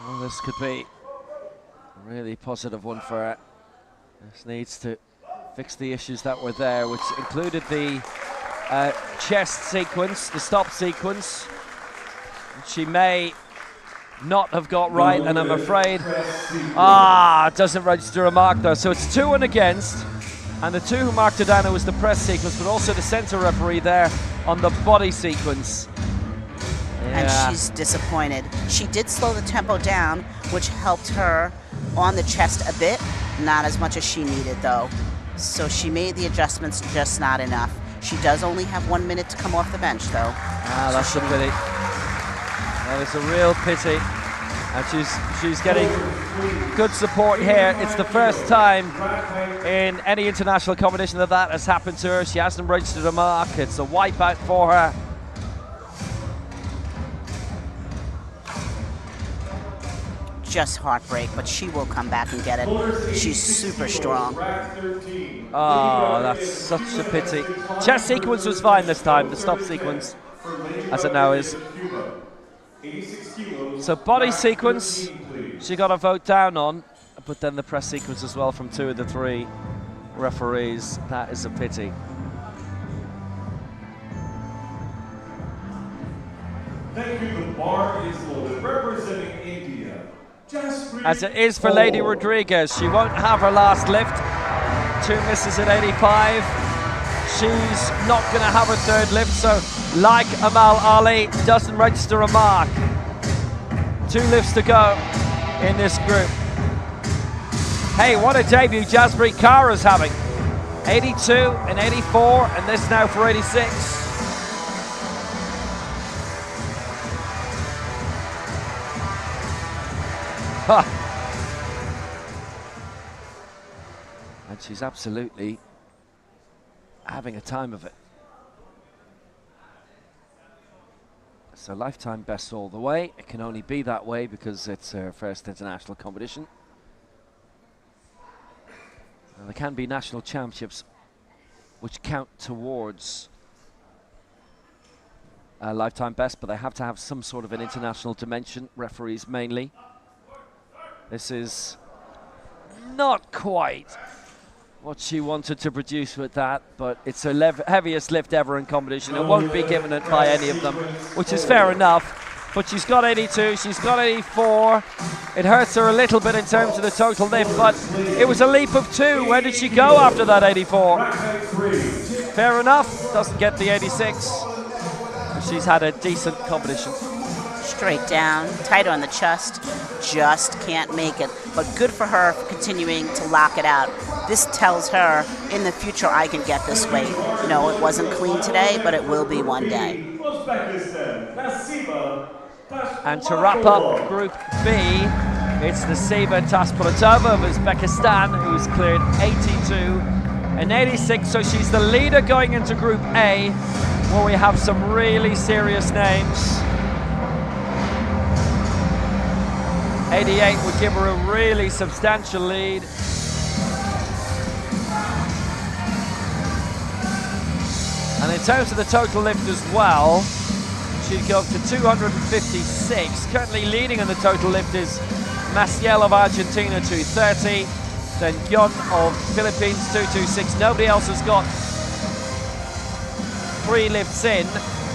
S2: Well, this could be a really positive one for her. This needs to fix the issues that were there, which included the chest sequence, the stop sequence, which she may not have got right, and I'm afraid, it doesn't register a mark though. So it's 2 and against, and the 2 who marked it down was the press sequence, but also the center referee there on the body sequence.
S5: And she's disappointed. She did slow the tempo down, which helped her on the chest a bit, not as much as she needed though. So she made the adjustments, just not enough. She does only have 1 minute to come off the bench though.
S2: That's a pity. That is a real pity. And she's getting good support here. It's the first time in any international competition that has happened to her. She hasn't registered a mark. It's a wipeout for her.
S5: just heartbreak, but she will come back and get it. She's super strong.
S2: Oh, that's such a pity. Chest sequence was fine this time, the stop sequence, as it now is. So body sequence, she got a vote down on, but then the press sequence as well from 2 of the 3 referees. That is a pity.
S3: Thank you. The bar is loaded. Representing India,
S2: as it is for Lady Rodriguez. She won't have her last lift. 2 misses at 85. She's not going to have her 3rd lift, so like Amal Ali, doesn't register a mark. 2 lifts to go in this group. Hey, what a debut Jaspreet Kaur is having. 82 and 84, and this now for 86. And she's absolutely having a time of it. So lifetime best all the way. It can only be that way because it's her first international competition. And there can be national championships which count towards lifetime best, but they have to have some sort of an international dimension, referees mainly. This is not quite what she wanted to produce with that, but it's her heaviest lift ever in competition. It won't be given it by any of them, which is fair enough. But she's got 82, she's got 84. It hurts her a little bit in terms of the total lift, but it was a leap of 2. Where did she go after that 84? Fair enough, doesn't get the 86. She's had a decent competition.
S5: Straight down, tight on the chest, just can't make it. But good for her for continuing to lock it out. This tells her in the future I can get this weight. You know, it wasn't clean today, but it will be one day.
S2: And to wrap up Group B, it's Nasiba Taspulatova of Uzbekistan, who's cleared 82 and 86. So she's the leader going into Group A, where we have some really serious names. 88 would give her a really substantial lead. And in terms of the total lift as well, she'd go up to 256. Currently leading in the total lift is Maciel of Argentina, 230. Then Gyon of Philippines, 226. Nobody else has got 3 lifts in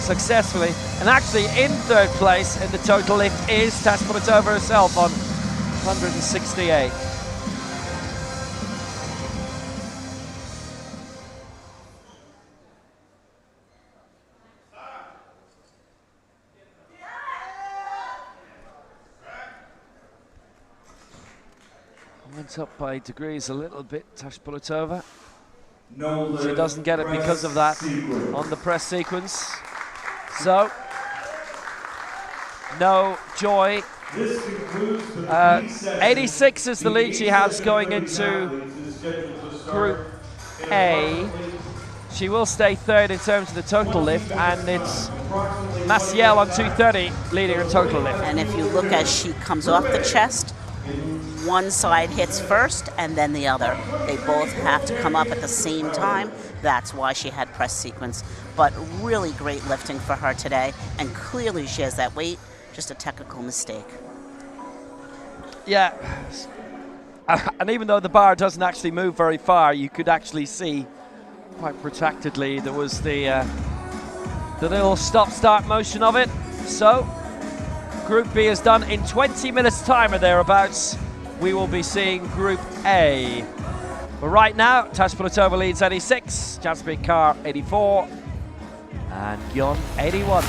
S2: successfully. And actually in 3rd place in the total lift is Taspulatova herself on 168. Went up by degrees a little bit, Taspulatova. She doesn't get it because of that on the press sequence. So, no joy. 86 is the lead she has going into Group A. She will stay 3rd in terms of the total lift, and it's Maciel on 230 leading her total lift.
S5: And if you look as she comes off the chest, one side hits first and then the other. They both have to come up at the same time. That's why she had press sequence. But really great lifting for her today, and clearly she has that weight, just a technical mistake.
S2: Yeah, and even though the bar doesn't actually move very far, you could actually see quite protractedly there was the little stop-start motion of it. So, Group B is done in 20 minutes time or thereabouts. We will be seeing Group A. But right now, Taspulatova leads 86, Jaspreet Kaur 84, and Gyon 81.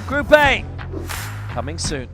S2: Group A, coming soon.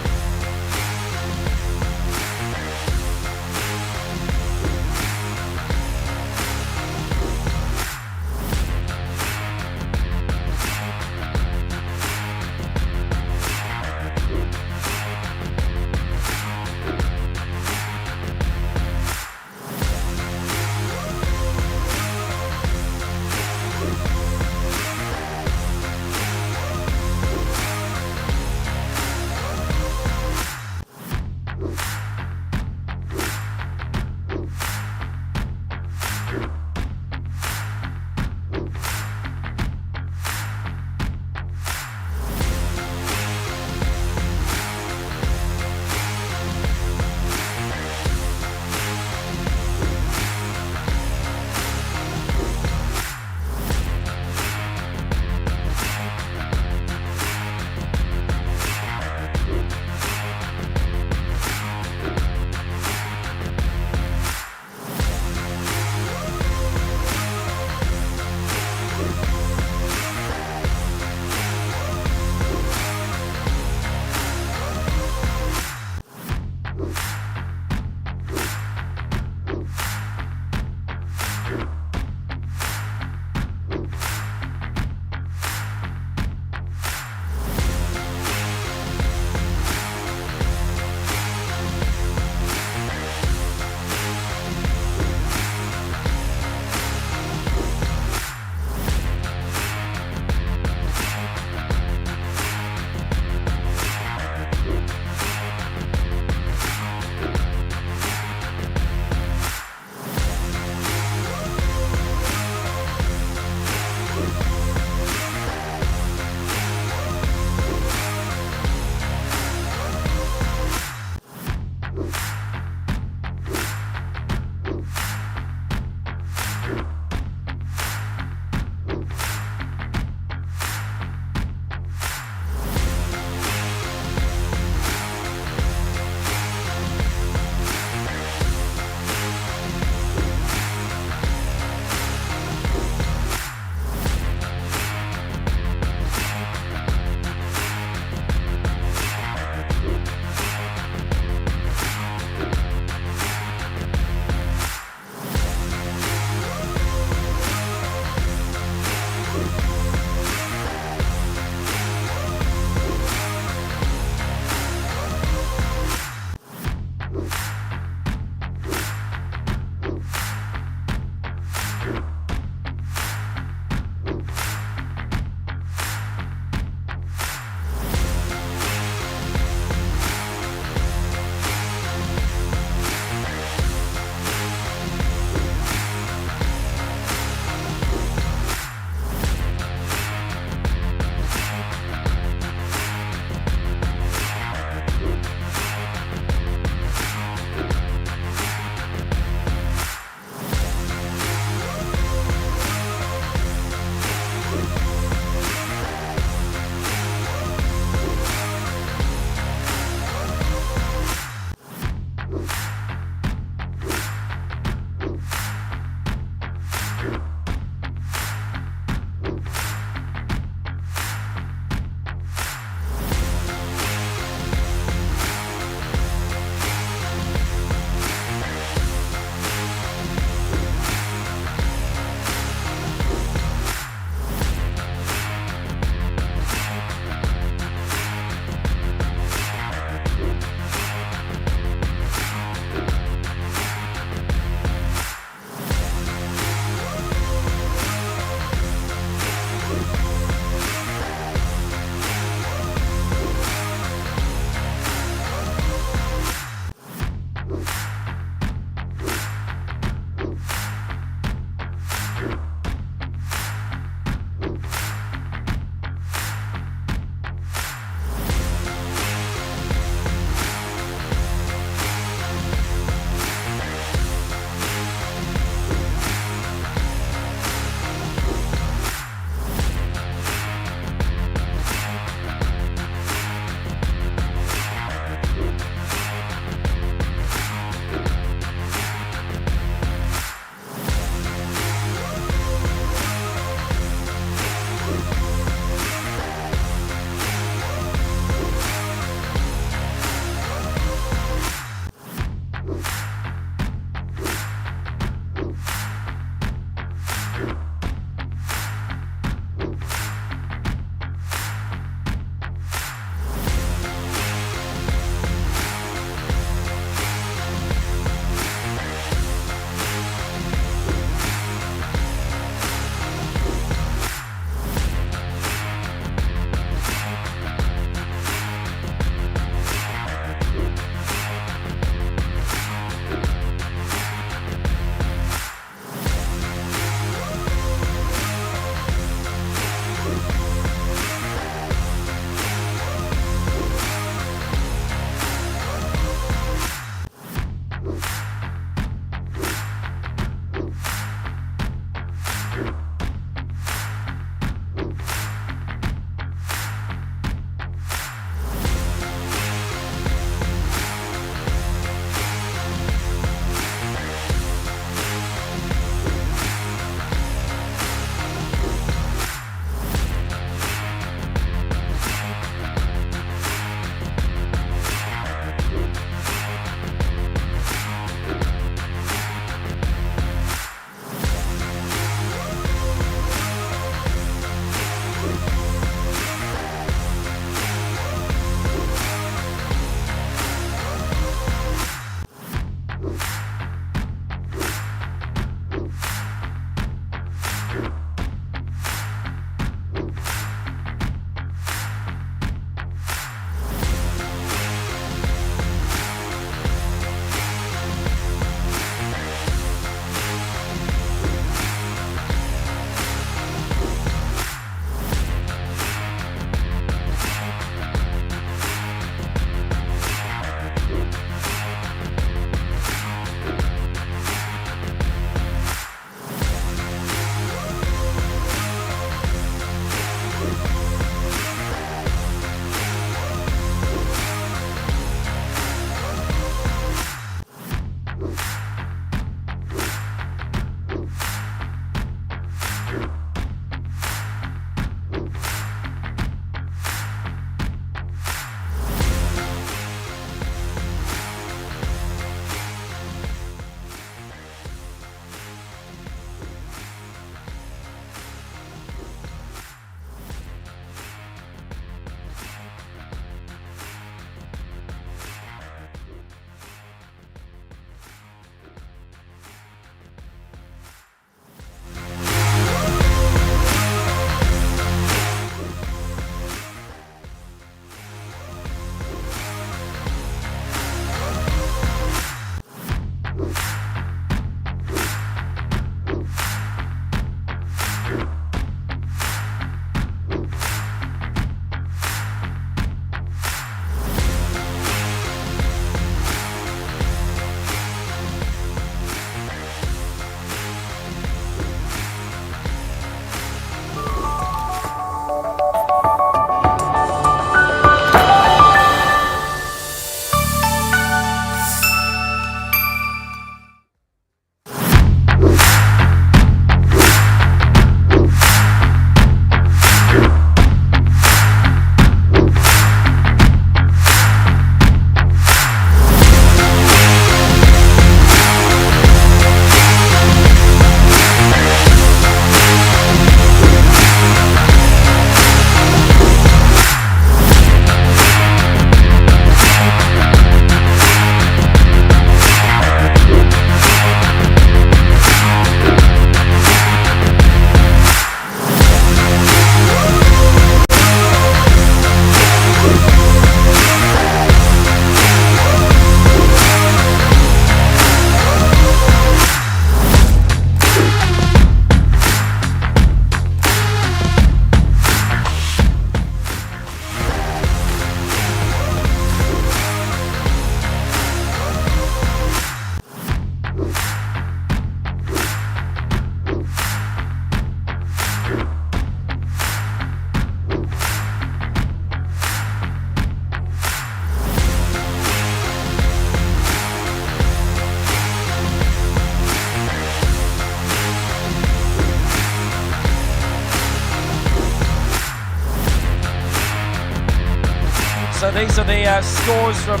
S2: So these are the scores from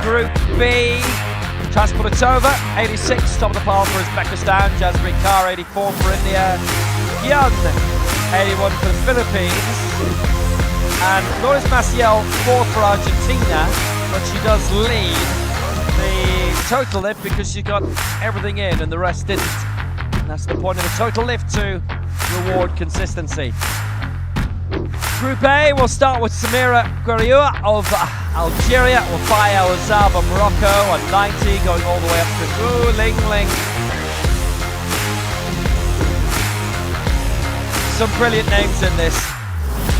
S2: Group B. Transportova, 86, top of the pile for Uzbekistan. Jasmine Kar, 84 for India. Hyun, 81 for the Philippines. And Lourdes Maciel, 4th for Argentina, but she does lead the total lift because she got everything in and the rest didn't. And that's the point of the total lift, to reward consistency. Group A, we'll start with Samira Guerrioua of Algeria, Wafai El-Azab of Morocco on 90, going all the way up to Gu Lingling. Some brilliant names in this.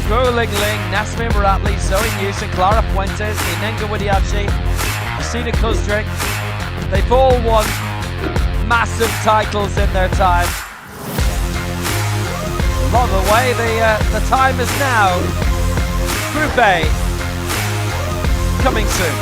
S2: Gu Lingling, Nasmir Muratli, Zoe Newson, Clara Fuentes, Inenga Widiachi, Christina Kuzdrik. They've all won massive titles in their time. Along the way, the time is now. Group A, coming soon.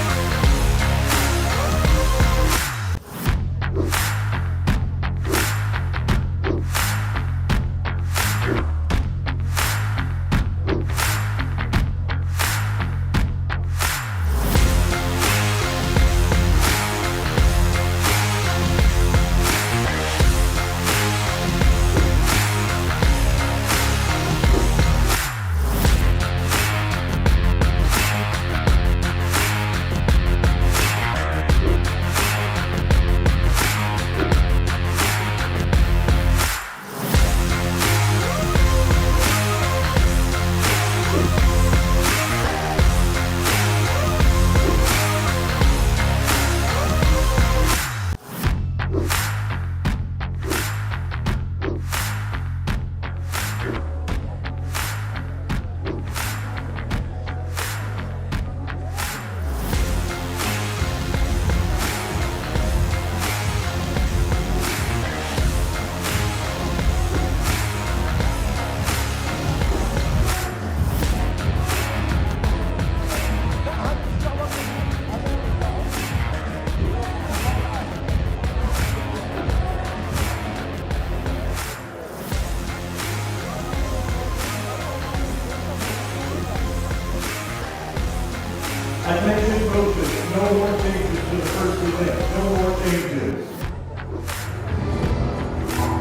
S3: Attention coaches, no more changes to the first event. No more changes.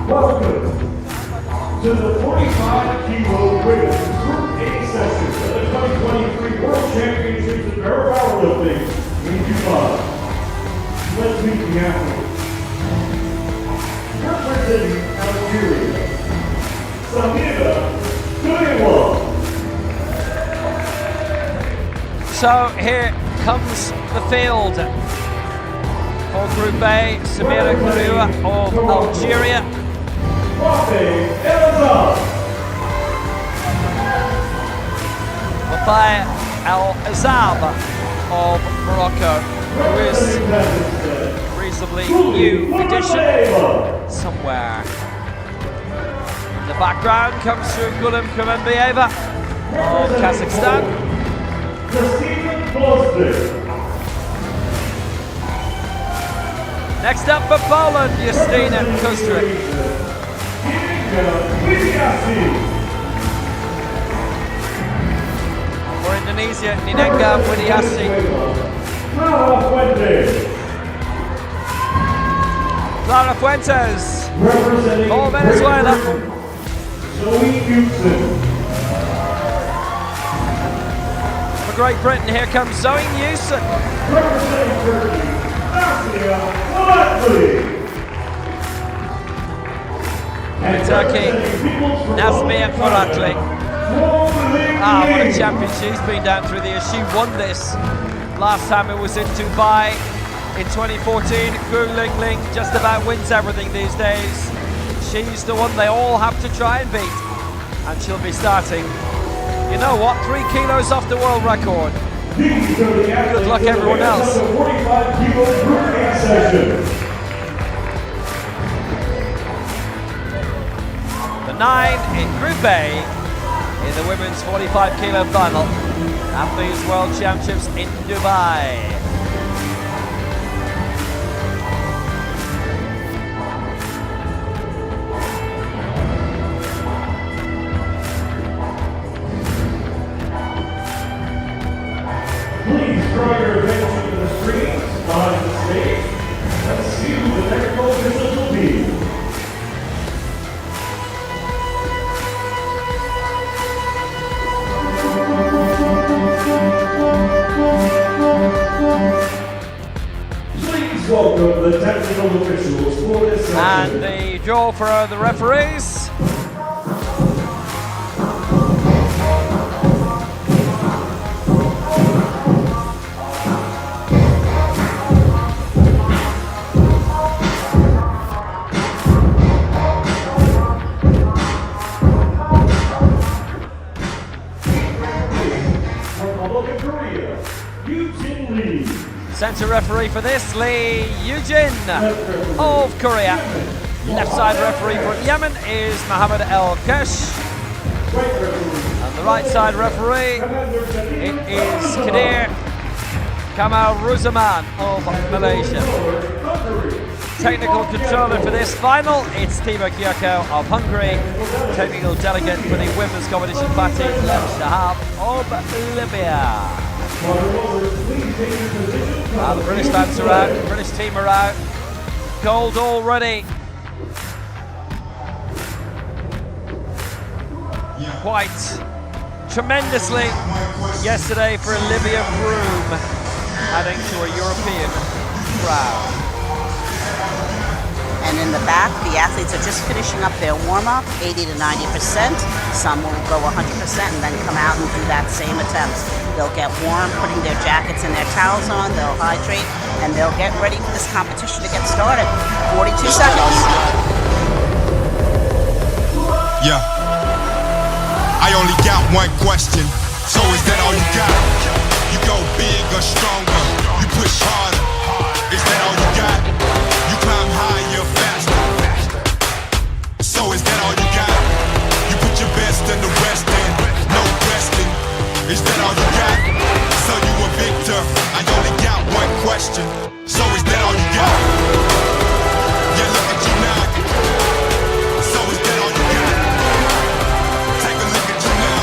S3: Welcome to the 45 kilo women's Group A session of the 2023 World Championships of Powerlifting in Dubai. Let's meet the athletes. Representing Algeria, Samira Guerrioua.
S2: So here comes the field for Group A. Samira Guerrioua of Algeria.
S3: Wafai El-Azab.
S2: Wafai El-Azab of Morocco, who is a reasonably new addition somewhere. In the background comes through Gulam Kurmanbayeva of Kazakhstan. Next up for Poland, Justina Kuzdrik. For Indonesia, Ninenga Widiasi. Clara Fuentes for Venezuela. For Great Britain, here comes Zoe Newson. In Turkey, Nasmir Muratli. Ah, what a champion she's been down through the years. She won this last time it was in Dubai in 2014. Gu Lingling just about wins everything these days. She's the one they all have to try and beat. And she'll be starting, you know what, 3 kilos off the world record. Good luck everyone else. The 9 in Group A in the women's 45 kilo final at these World Championships in Dubai.
S3: rules for this
S2: And
S3: session.
S2: the draw for the referees.
S3: Republic of Korea, Eugene Lee.
S2: Center referee for this, Lee Eugene of Korea. Left side referee for Yemen is Mohammed El Kesh.
S3: Right referee,
S2: And the right side referee, it is Kadir Kamal Ruzaman of Malaysia.
S3: Hungary.
S2: Technical controller for this final, it's Timo Kyoko of Hungary. Technical delegate for the women's competition, Fatih Lem Shahab of Libya.
S3: Please take your position.
S2: The British lads are out, the British team are out. Gold already. Quite tremendously yesterday for Olivia Broom, adding to a European crowd.
S5: And in the back, the athletes are just finishing up their warm-up, 80 to 90%. Some will go 100% and then come out and do that same attempt. They'll get warm, putting their jackets and their towels on, they'll hydrate, and they'll get ready for this competition to get started. 42 seconds.
S4: Yeah. I only got one question. So is that all you got? You go big or stronger. You push harder. Is that all you got? You climb higher, faster. So is that all you got? You put your best in the West End. No resting. Is that all you got? So you a victor. I only got one question. So is that all you got? Yeah, look at you now. So is that all you got? Take a look at you now.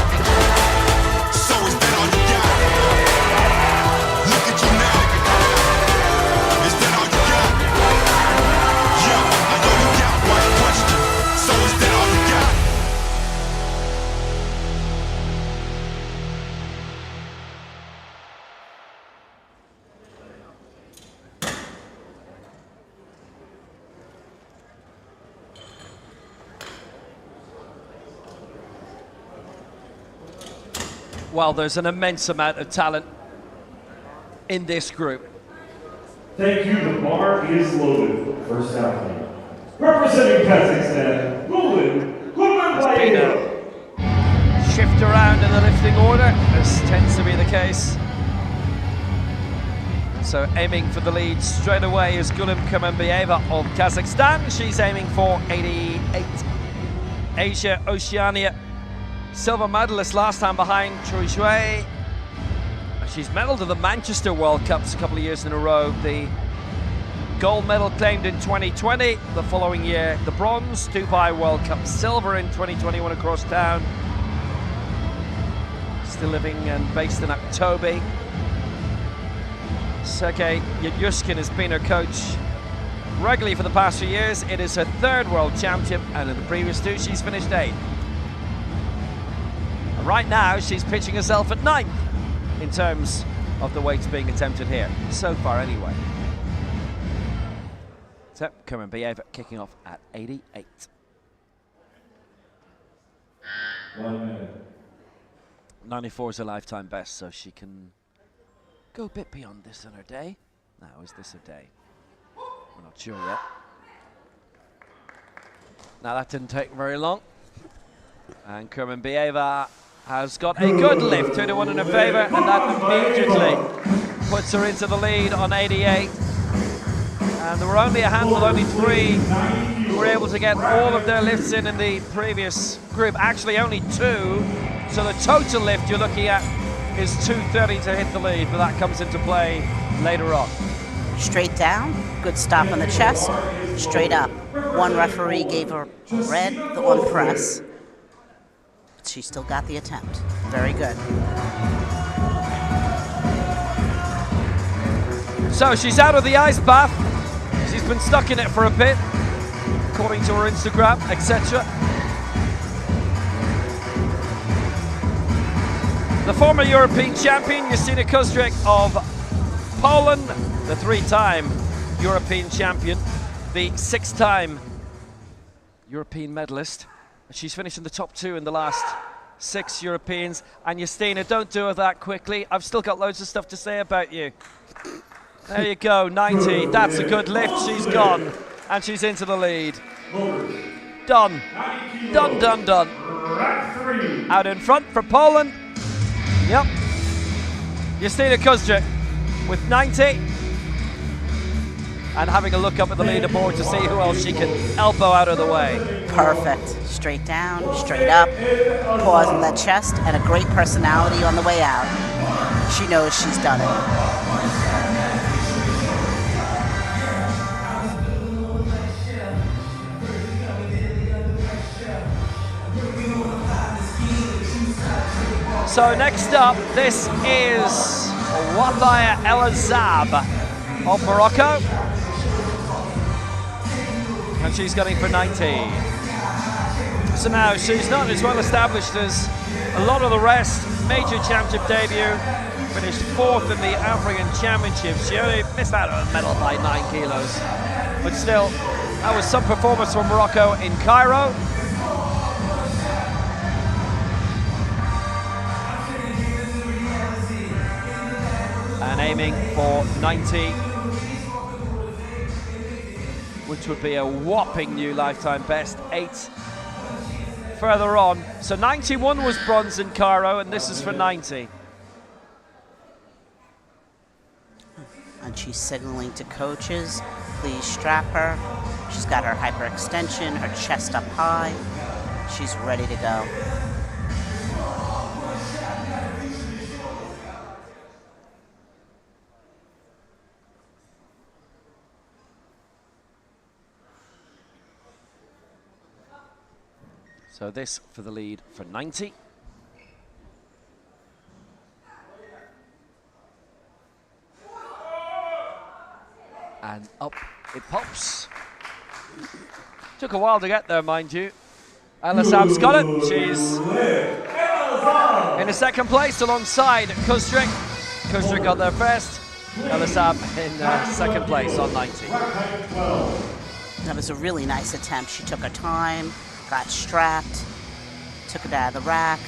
S4: So is that all you got? Look at you now. Is that all you got? Yeah, I only got one question. So is that all you got?
S2: Well, there's an immense amount of talent in this group.
S3: Thank you, the bar is loaded. First athlete. Representing Kazakhstan, Golden
S2: Been a shift around in the lifting order, as tends to be the case. So aiming for the lead straight away is Gulim Kurmanbayeva of Kazakhstan. She's aiming for 88. Asia Oceania silver medalist last time behind Choi Shui. She's medaled at the Manchester World Cups a couple of years in a row. The gold medal claimed in 2020. The following year, the bronze. Dubai World Cup silver in 2021 across town. Still living and based in Aktobe. Sergei Yadyushkin has been her coach regularly for the past few years. It is her third world championship, and in the previous two, she's finished 8th. And right now, she's pitching herself at 9th in terms of the weights being attempted here, so far anyway. So, Kurmanbayeva kicking off at 88.
S3: 1 minute.
S2: 94 is a lifetime best, so she can go a bit beyond this in her day. Now, is this a day? We're not sure yet. Now, that didn't take very long. And Kurmanbayeva has got a good lift, 2-1 in her favour, and that immediately puts her into the lead on 88. And there were only a handful, only 3 who were able to get all of their lifts in the previous group. Actually, only 2. So the total lift you're looking at is 230 to hit the lead, but that comes into play later on.
S5: Straight down, good stop on the chest, straight up. One referee gave her red, the one press. But she still got the attempt. Very good.
S2: So she's out of the ice bath. She's been stuck in it for a bit, according to her Instagram, etc. The former European champion, Justyna Kuzczyk of Poland, the 3-time European champion. the 6-time European medalist. She's finished in the top 2 in the last 6 Europeans. And Justina, don't do it that quickly. I've still got loads of stuff to say about you. There you go, 90. That's a good lift. She's gone. And she's into the lead. Done. Done, done, done. Out in front for Poland. Yep. Justina Kuzczyk with 90. And having a look up at the leaderboard to see who else she can elbow out of the way.
S5: Perfect. Straight down, straight up, pause in that chest, and a great personality on the way out. She knows she's done it.
S2: So next up, this is Wathia El Azab of Morocco. And she's gunning for 90. So now she's not as well established as a lot of the rest. Major championship debut, finished 4th in the African Championships. She only missed out on a medal by 9 kilos. But still, that was some performance from Morocco in Cairo. And aiming for 90, which would be a whopping new lifetime best, 8 further on. So 91 was bronze in Cairo, and this is for 90.
S5: And she's signaling to coaches, please strap her. She's got her hyperextension, her chest up high. She's ready to go.
S2: So this for the lead for 90. And up it pops. Took a while to get there, mind you. El Azab's got it. She's in a second place alongside Kuzczyk. Kuzczyk got there first. El Azab in second place on 90.
S5: That was a really nice attempt. She took her time, got strapped, took it out of the rack.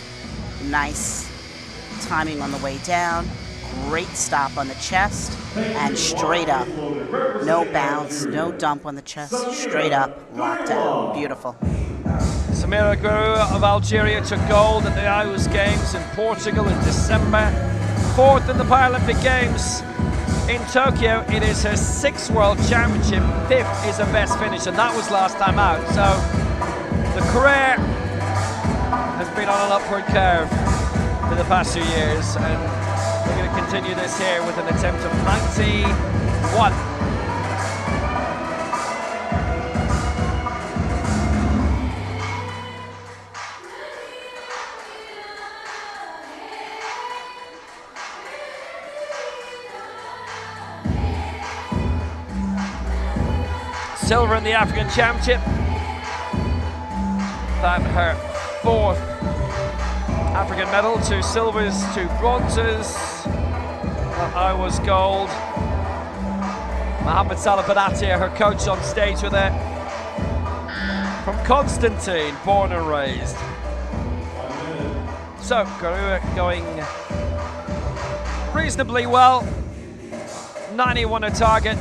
S5: Nice timing on the way down. Great stop on the chest and straight up. No bounce, no dump on the chest, straight up, locked out. Beautiful.
S2: Samira Gurua of Algeria took gold at the IOS Games in Portugal in December. 4th in the Paralympic Games in Tokyo. It is her 6th World Championship. 5th is her best finish, and that was last time out. So the career has been on an upward curve for the past 2 years, and we're going to continue this here with an attempt of 91. Silver in the African Championship. That her 4th African medal, 2 silvers, 2 bronzes. I was gold. Mohamed Salah Banatia, her coach, on stage with her. From Constantine, born and raised. So, Gurua going reasonably well. 91 a target.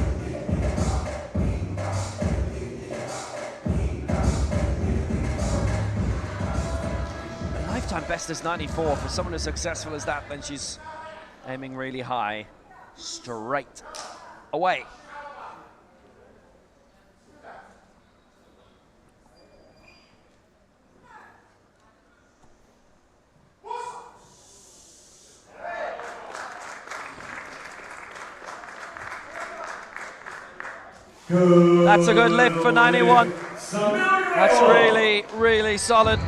S2: Lifetime best is 94. For someone as successful as that, then she's aiming really high, straight away. That's a good lift for 91. That's really, really solid.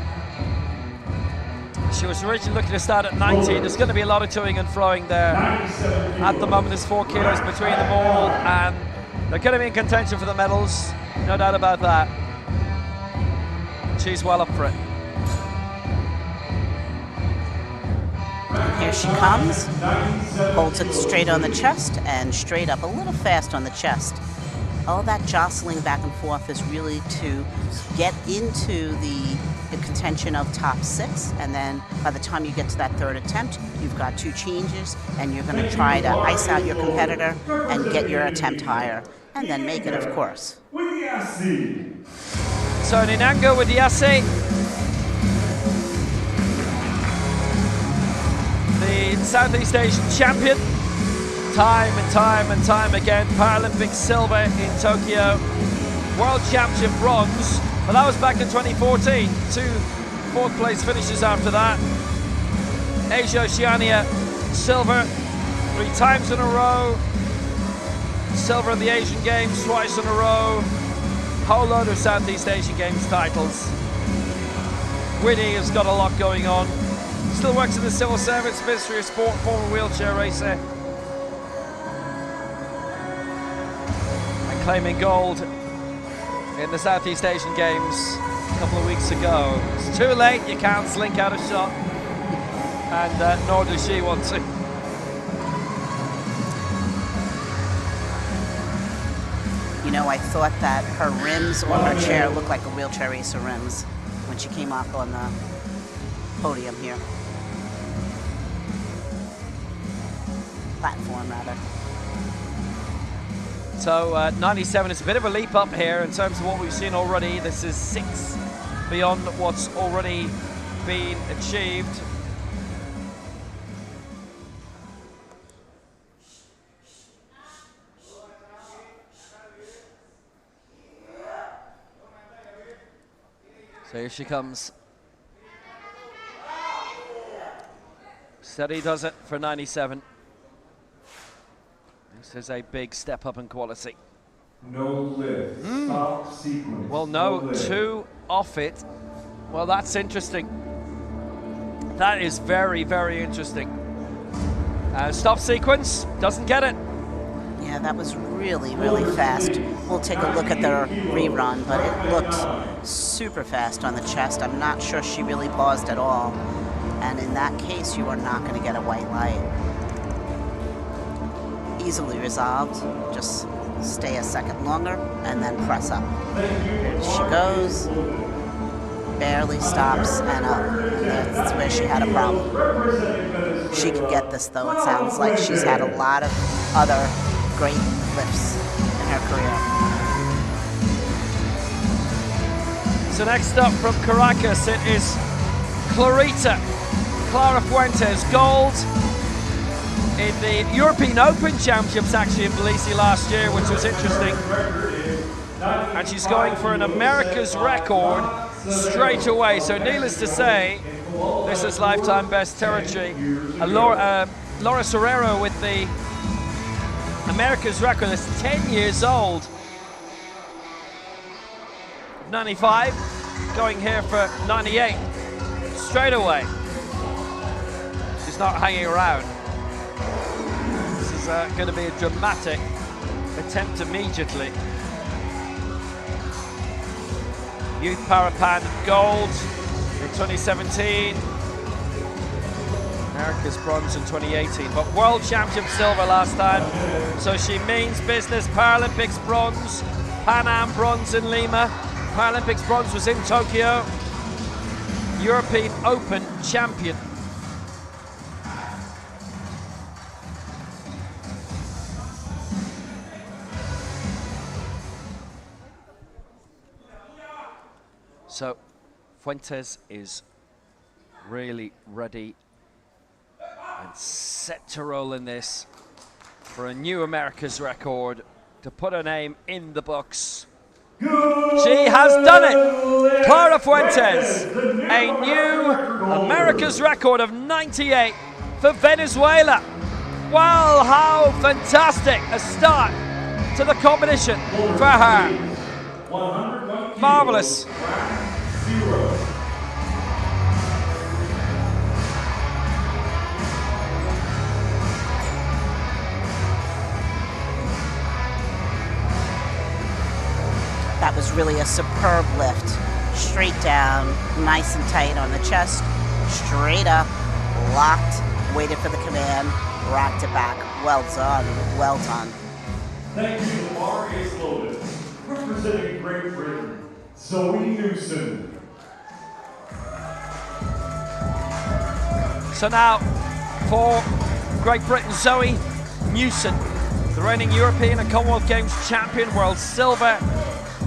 S2: She was originally looking to start at 90. There's going to be a lot of toing and froing there. At the moment, there's 4 kilos between them all, and they're going to be in contention for the medals. No doubt about that. She's well up for it.
S5: Here she comes. Holds it straight on the chest and straight up, a little fast on the chest. all that jostling back and forth is really to get into the contention of top 6, and then by the time you get to that 3rd attempt, you've got 2 changes, and you're going to try to ice out your competitor and get your attempt higher, and then make it, of course.
S2: So Ninango with Yase. The Southeast Asian champion. Time and time and time again. Paralympic silver in Tokyo. World Championship bronze. But that was back in 2014. 2 4th place finishes after that. Asia Oceania silver 3 times in a row. Silver in the Asian Games twice in a row. Whole load of Southeast Asian Games titles. Winnie has got a lot going on. Still works in the civil service, Ministry of Sport, former wheelchair racer. And claiming gold in the Southeast Asian Games a couple of weeks ago. It's too late, you can't slink out a shot. And nor does she want to.
S5: You know, I thought that her rims on her chair looked like a wheelchair racer rims when she came up on the podium here. Platform, rather.
S2: So 97 is a bit of a leap up here in terms of what we've seen already. This is 6 beyond what's already been achieved. So here she comes. Steady does it for 97. This is a big step up in quality.
S3: No lift. Stop sequence.
S2: Well, no,
S3: lift.
S2: 2 off it. Well, that's interesting. That is very, very interesting. Stop sequence, doesn't get it.
S5: Yeah, that was really, really fast. We'll take a look at the rerun, but it looked super fast on the chest. I'm not sure she really paused at all. And in that case, you are not going to get a white light. Easily resolved. Just stay a second longer and then press up. She goes, barely stops, and up. And that's where she had a problem. She can get this, though. It sounds like she's had a lot of other great lifts in her career.
S2: So next up from Caracas, it is Clara Fuentes, gold in the European Open Championships actually in Tbilisi last year, which was interesting. And she's going for an America's record straight away. So needless to say, this is lifetime best territory. Laura Serrero with the America's record is 10 years old. 95, going here for 98, straight away. She's not hanging around. This is going to be a dramatic attempt immediately. Youth Parapan gold in 2017. America's bronze in 2018, but World Championship silver last time. So she means business. Paralympics bronze, Pan Am bronze in Lima. Paralympics bronze was in Tokyo. European Open champion. So Fuentes is really ready and set to roll in this for a new America's record to put her name in the books. She has done it! Clara Fuentes, a new America's record of 98 for Venezuela. Wow, how fantastic a start to the competition for her. Marvelous.
S5: That was really a superb lift. Straight down, nice and tight on the chest, straight up, locked, waited for the command, rocked it back. Well done, well done.
S3: Thank you, the bar is loaded. Representing Great Britain, Zoe Newson.
S2: So now, for Great Britain, Zoe Newson, the reigning European and Commonwealth Games champion, world silver,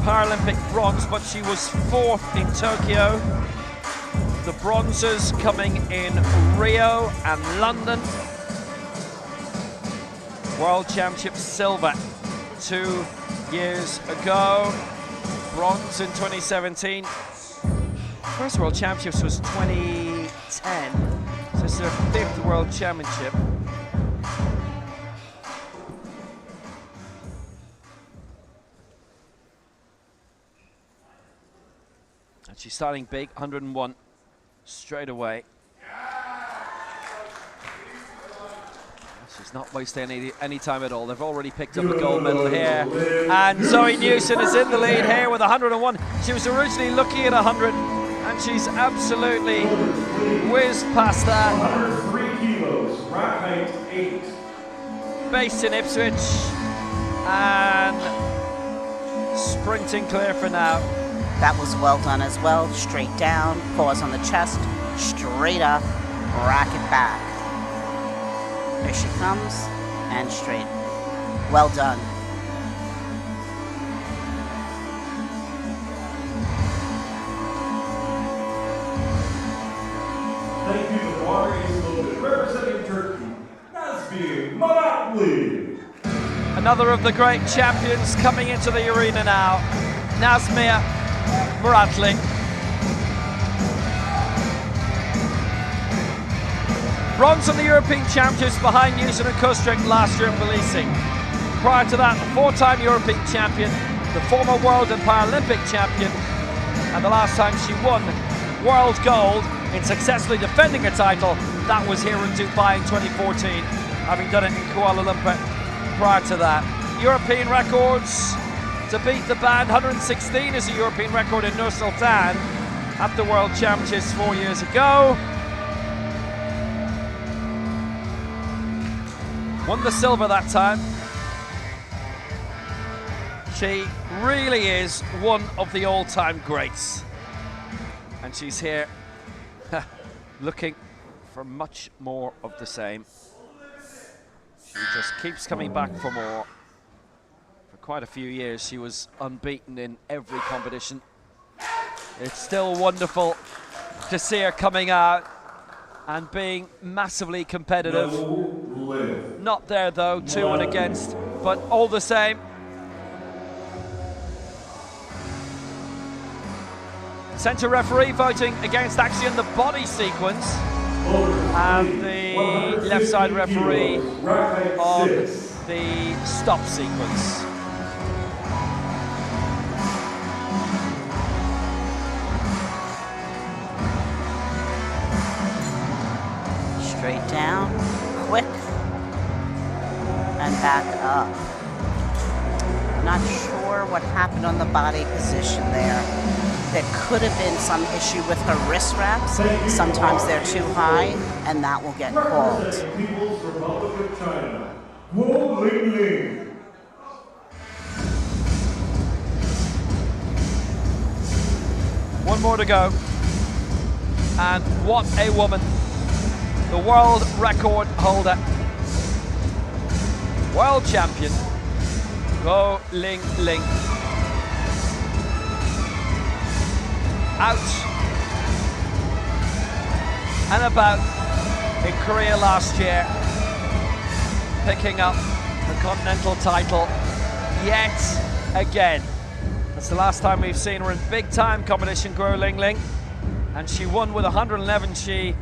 S2: Paralympic bronze, but she was 4th in Tokyo. The bronzes coming in Rio and London. World Championship silver 2 years ago. Bronze in 2017. First World Championships was 2010. So this is her 5th World Championship. And she's starting big, 101 straight away. She's not wasting any time at all. They've already picked up the gold medal here. And Zoe Newson is in the lead here with 101. She was originally looking at 100, and she's absolutely whizzed past that.
S3: 103 kilos, rack height 8.
S2: Based in Ipswich, and sprinting clear for now.
S5: That was well done as well. Straight down, pause on the chest, straight up, rack it back. Here she comes, and straight. Well done.
S3: Thank you, the bar is loaded. Representing Turkey, Nazmi Muratli.
S2: Another of the great champions coming into the arena now, Nazmi Muratli. Bronze on the European Championships behind Newson and Kostrik last year in Tbilisi. Prior to that, the 4-time European champion, the former world and Paralympic champion, and the last time she won world gold in successfully defending a title, that was here in Dubai in 2014, having done it in Kuala Lumpur prior to that. European records to beat the band. 116 is a European record in Nur Sultan at the World Championships 4 years ago. Won the silver that time. She really is one of the all-time greats. And she's here looking for much more of the same. She just keeps coming back for more. For quite a few years, she was unbeaten in every competition. It's still wonderful to see her coming out and being massively competitive. Not there though, 2-1 against, but all the same. Centre referee voting against actually in the body sequence, and the left side referee on the stop sequence.
S5: Straight down, quick, and back up. Not sure what happened on the body position there. There could have been some issue with her wrist wraps. Sometimes they're too high, and that will get called.
S3: People's Republic of China, Wu Lingling.
S2: One more to go. And what a woman. The world record holder. World champion. Wu Lingling. Out and about in Korea last year, picking up the continental title yet again. That's the last time we've seen her in big time competition, Wu Lingling, and she won with 111. She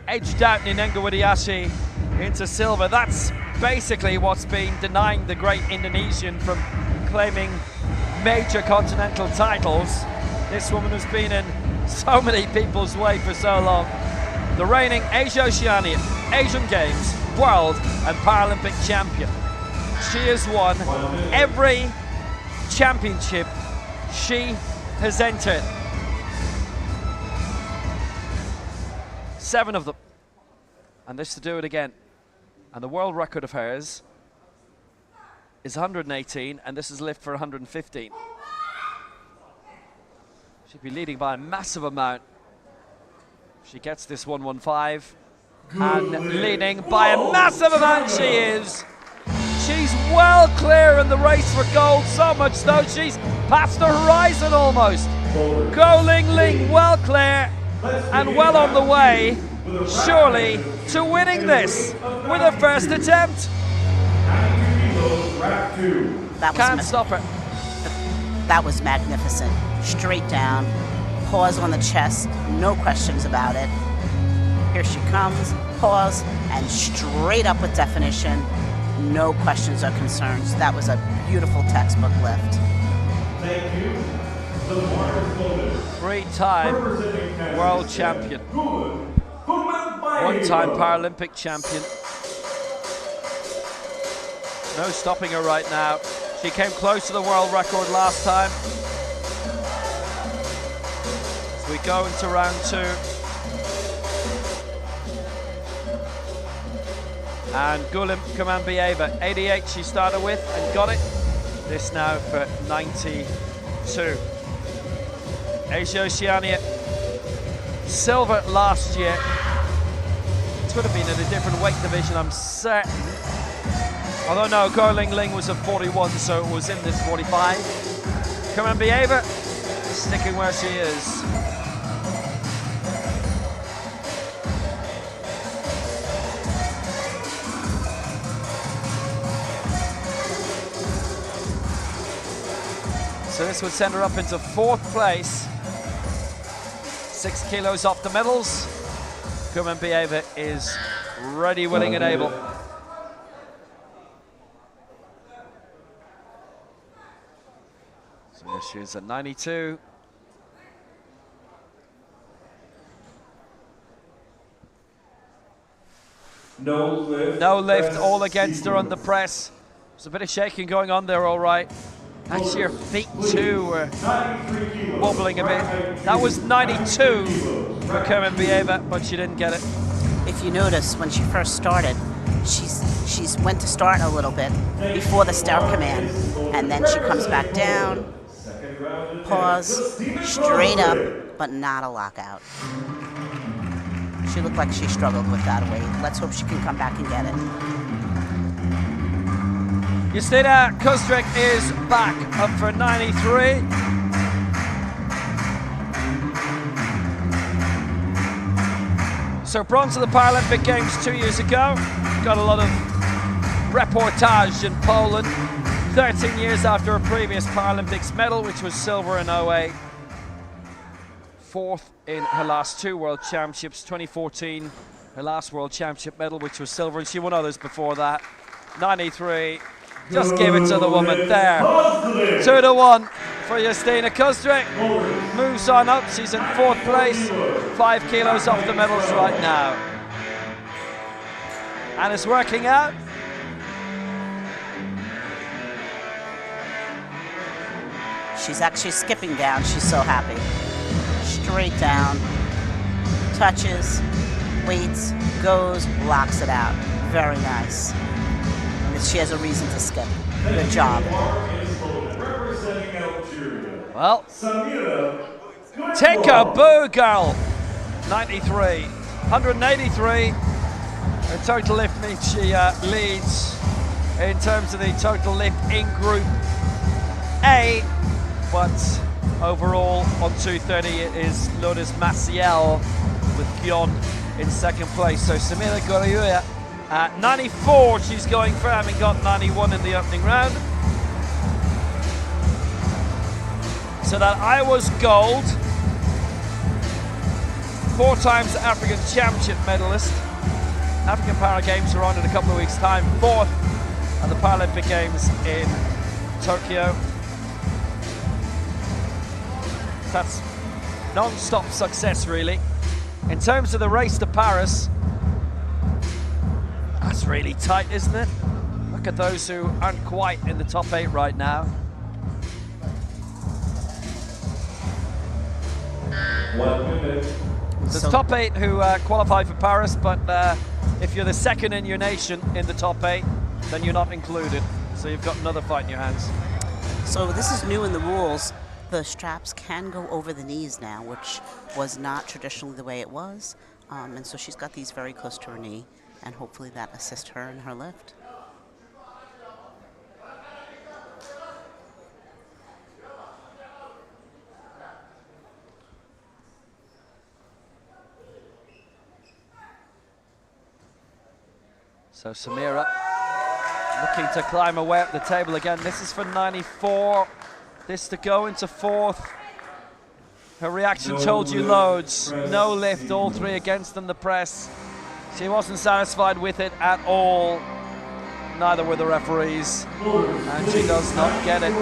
S2: edged out Ninenga Widiashi into silver. That's basically what's been denying the great Indonesian from claiming major continental titles. This woman has been in so many people's way for so long. The reigning Asia-Oceania, Asian Games, World and Paralympic champion. She has won every championship she has entered. 7 of them. And this to do it again. And the world record of hers is 118, and this is lift for 115. She'd be leading by a massive amount. She gets this 115, and leading by a massive amount she is. She's well clear in the race for gold, so much so she's past the horizon almost. Go Ling Ling well clear and well on the way, surely, to winning this with her first attempt. Can't stop her.
S5: That was magnificent. Straight down, pause on the chest, no questions about it. Here she comes, pause, and straight up with definition. No questions or concerns. That was a beautiful textbook lift.
S3: Thank you. The Mars
S2: Three-time world champion. One-time Paralympic champion. No stopping her right now. She came close to the world record last time. As we go into round 2. And Gulim Kumanbieva, 88 she started with and got it. This now for 92. Asia Oceania, silver last year. It would have been in a different weight division, I'm certain. Although no, Go Ling Ling was a 41, so it was in this 45. Kumanbieva sticking where she is. So this would send her up into 4th place. 6 kilos off the medals. Kumanbieva is ready, willing and able. So here she is at 92.
S3: No lift.
S2: No lift, all against her on the press. There's a bit of shaking going on there, all right. Actually, her feet too were wobbling a bit. That was 92 for Kumanbieva, but she didn't get it.
S5: If you notice, when she first started, she's went to start a little bit before the start command, and then she comes back down, pause, straight up, but not a lockout. She looked like she struggled with that weight. Let's hope she can come back and get it.
S2: Justina Kustrik is back up for 93. So bronze at the Paralympic Games 2 years ago. Got a lot of reportage in Poland. 13 years after a previous Paralympics medal, which was silver in 08. 4th in her last 2 World Championships. 2014, her last World Championship medal, which was silver, and she won others before that. 93. Just give it to the woman there. 2-1 for Justina Kustrik. Moves on up. She's in 4th place. 5 kilos off the medals right now. And it's working out.
S5: She's actually skipping down. She's so happy. Straight down. Touches, waits, goes, locks it out. Very nice. She has a reason to skip. Good job.
S2: Well, take a boo, girl. 93, 183. Her total lift means she leads in terms of the total lift in Group A, but overall on 230 it is Lourdes Maciel with Gion in 2nd place. So Samira Gorayuya at 94 she's going for, having got 91 in the opening round. So that Iowa's gold, 4 times African Championship medalist. African Para Games are on in a couple of weeks' time. 4th at the Paralympic Games in Tokyo. That's non-stop success, really. In terms of the race to Paris, that's really tight, isn't it? Look at those who aren't quite in the top 8 right now.
S3: 1 minute.
S2: There's top 8 who qualify for Paris, but if you're the 2nd in your nation in the top 8, then you're not included. So you've got another fight in your hands.
S5: So this is new in the rules. The straps can go over the knees now, which was not traditionally the way it was. And so she's got these very close to her knee, and hopefully that assists her in her lift.
S2: So Samira looking to climb her way up the table again. This is for 94. This to go into fourth. Her reaction told you loads. No lift, all three against in the press. She wasn't satisfied with it at all. Neither were the referees. And she does not get it.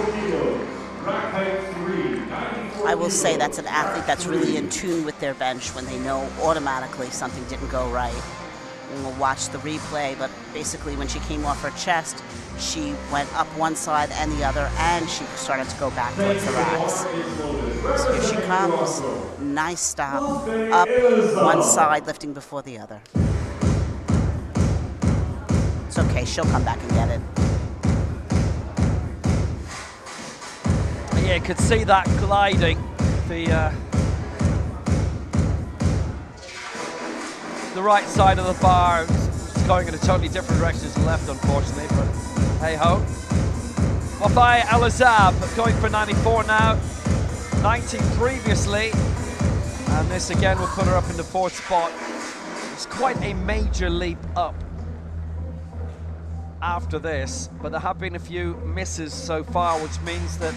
S5: I will say that's an athlete that's really in tune with their bench when they know automatically something didn't go right. And we'll watch the replay, but basically when she came off her chest, she went up one side and the other, and she started to go back towards the racks. So here she comes. Nice stop. Up one side, lifting before the other. It's okay, she'll come back and get it.
S2: Yeah, you could see that gliding. The right side of the bar is going in a totally different direction to the left, unfortunately, but hey ho. Wafai Al-Azab going for 94 now, 90 previously, and this again will put her up in the fourth spot. It's quite a major leap up after this, but there have been a few misses so far, which means that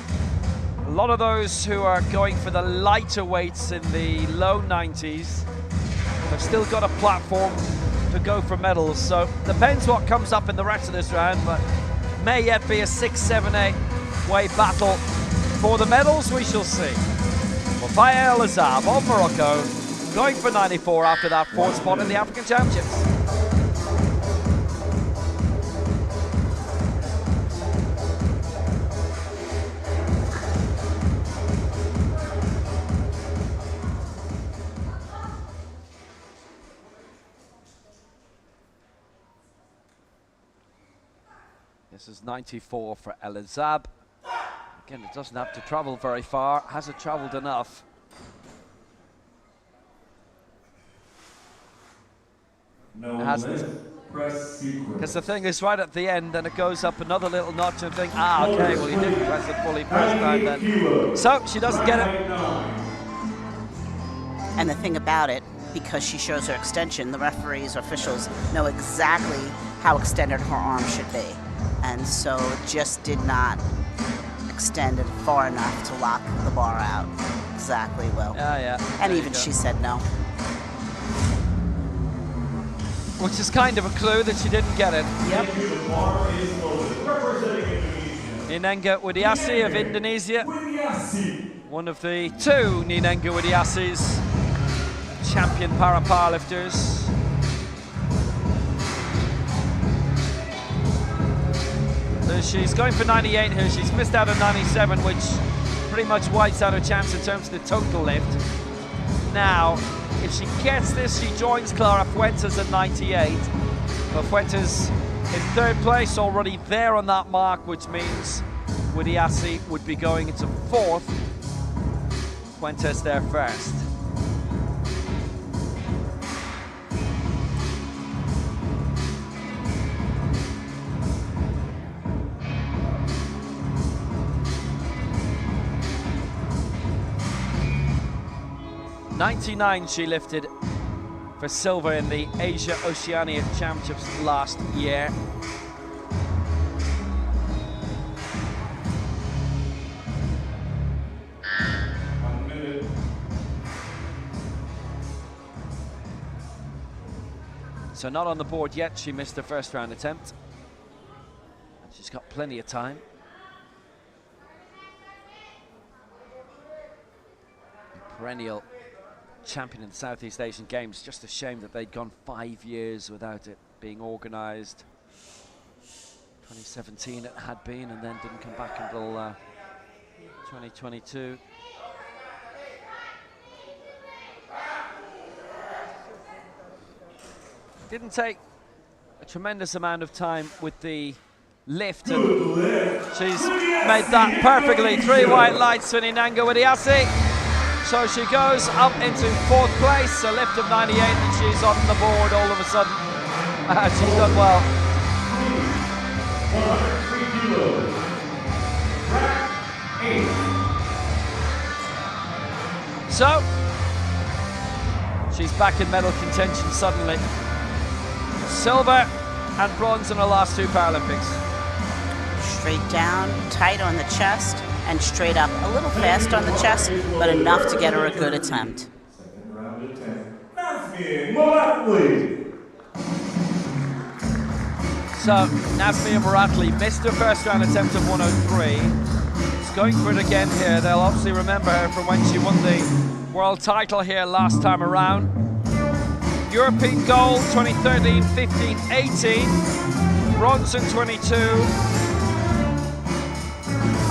S2: a lot of those who are going for the lighter weights in the low 90s have still got a platform to go for medals. So depends what comes up in the rest of this round, but may yet be a 6, 7, 8 way battle for the medals. We shall see. Wafai Al-Azab of Morocco going for 94 after that fourth spot in the African Championships. This is 94 for Al-Azab. Again, it doesn't have to travel very far. Has it traveled enough?
S3: No,
S2: it hasn't.
S3: Press sequence.
S2: Because the thing is right at the end, and it goes up another little notch and think, ah, okay, well, he didn't press it fully first time then. So she doesn't get it.
S5: And the thing about it, because she shows her extension, the referees or officials know exactly how extended her arm should be. And so just did not extend it far enough to lock the bar out. Exactly, Will.
S2: Yeah.
S5: And
S2: There
S5: even
S2: you go.
S5: she said no.
S2: Which is kind of a clue that she didn't get it.
S5: Yep.
S2: Ninenga Widiasi of Indonesia. One of the two Ninenga Widiasis, champion para-powerlifters. So she's going for 98 here. She's missed out on 97, which pretty much wipes out her chance in terms of the total lift. Now, if she gets this, she joins Clara Fuentes at 98. But Fuentes in third place, already there on that mark, which means Widiasi would be going into fourth. Fuentes there first. '99 she lifted for silver in the Asia Oceania Championships last year. So not on the board yet. She missed her first round attempt. She's got plenty of time. Perennial champion in the Southeast Asian Games. Just a shame that they'd gone 5 years without it being organised. 2017 it had been, and then didn't come back until 2022. Didn't take a tremendous amount of time with the lift, and she's made that perfectly. 3 white lights, Fininanga Widiasi. So she goes up into 4th place, a lift of 98, and she's on the board all of a sudden. She's done well.
S3: 103 kilos. Track 8.
S2: So, she's back in medal contention suddenly. Silver and bronze in her last 2 Paralympics.
S5: Straight down, tight on the chest, and straight up. A little fast on the chest, but enough to get her a good attempt.
S3: Second round of 10. Nazmi Muratli.
S2: So, Nazmia Muratli missed her first round attempt of 103. She's going for it again here. They'll obviously remember her from when she won the world title here last time around. European gold 2013, 15, 18. Bronze in 22.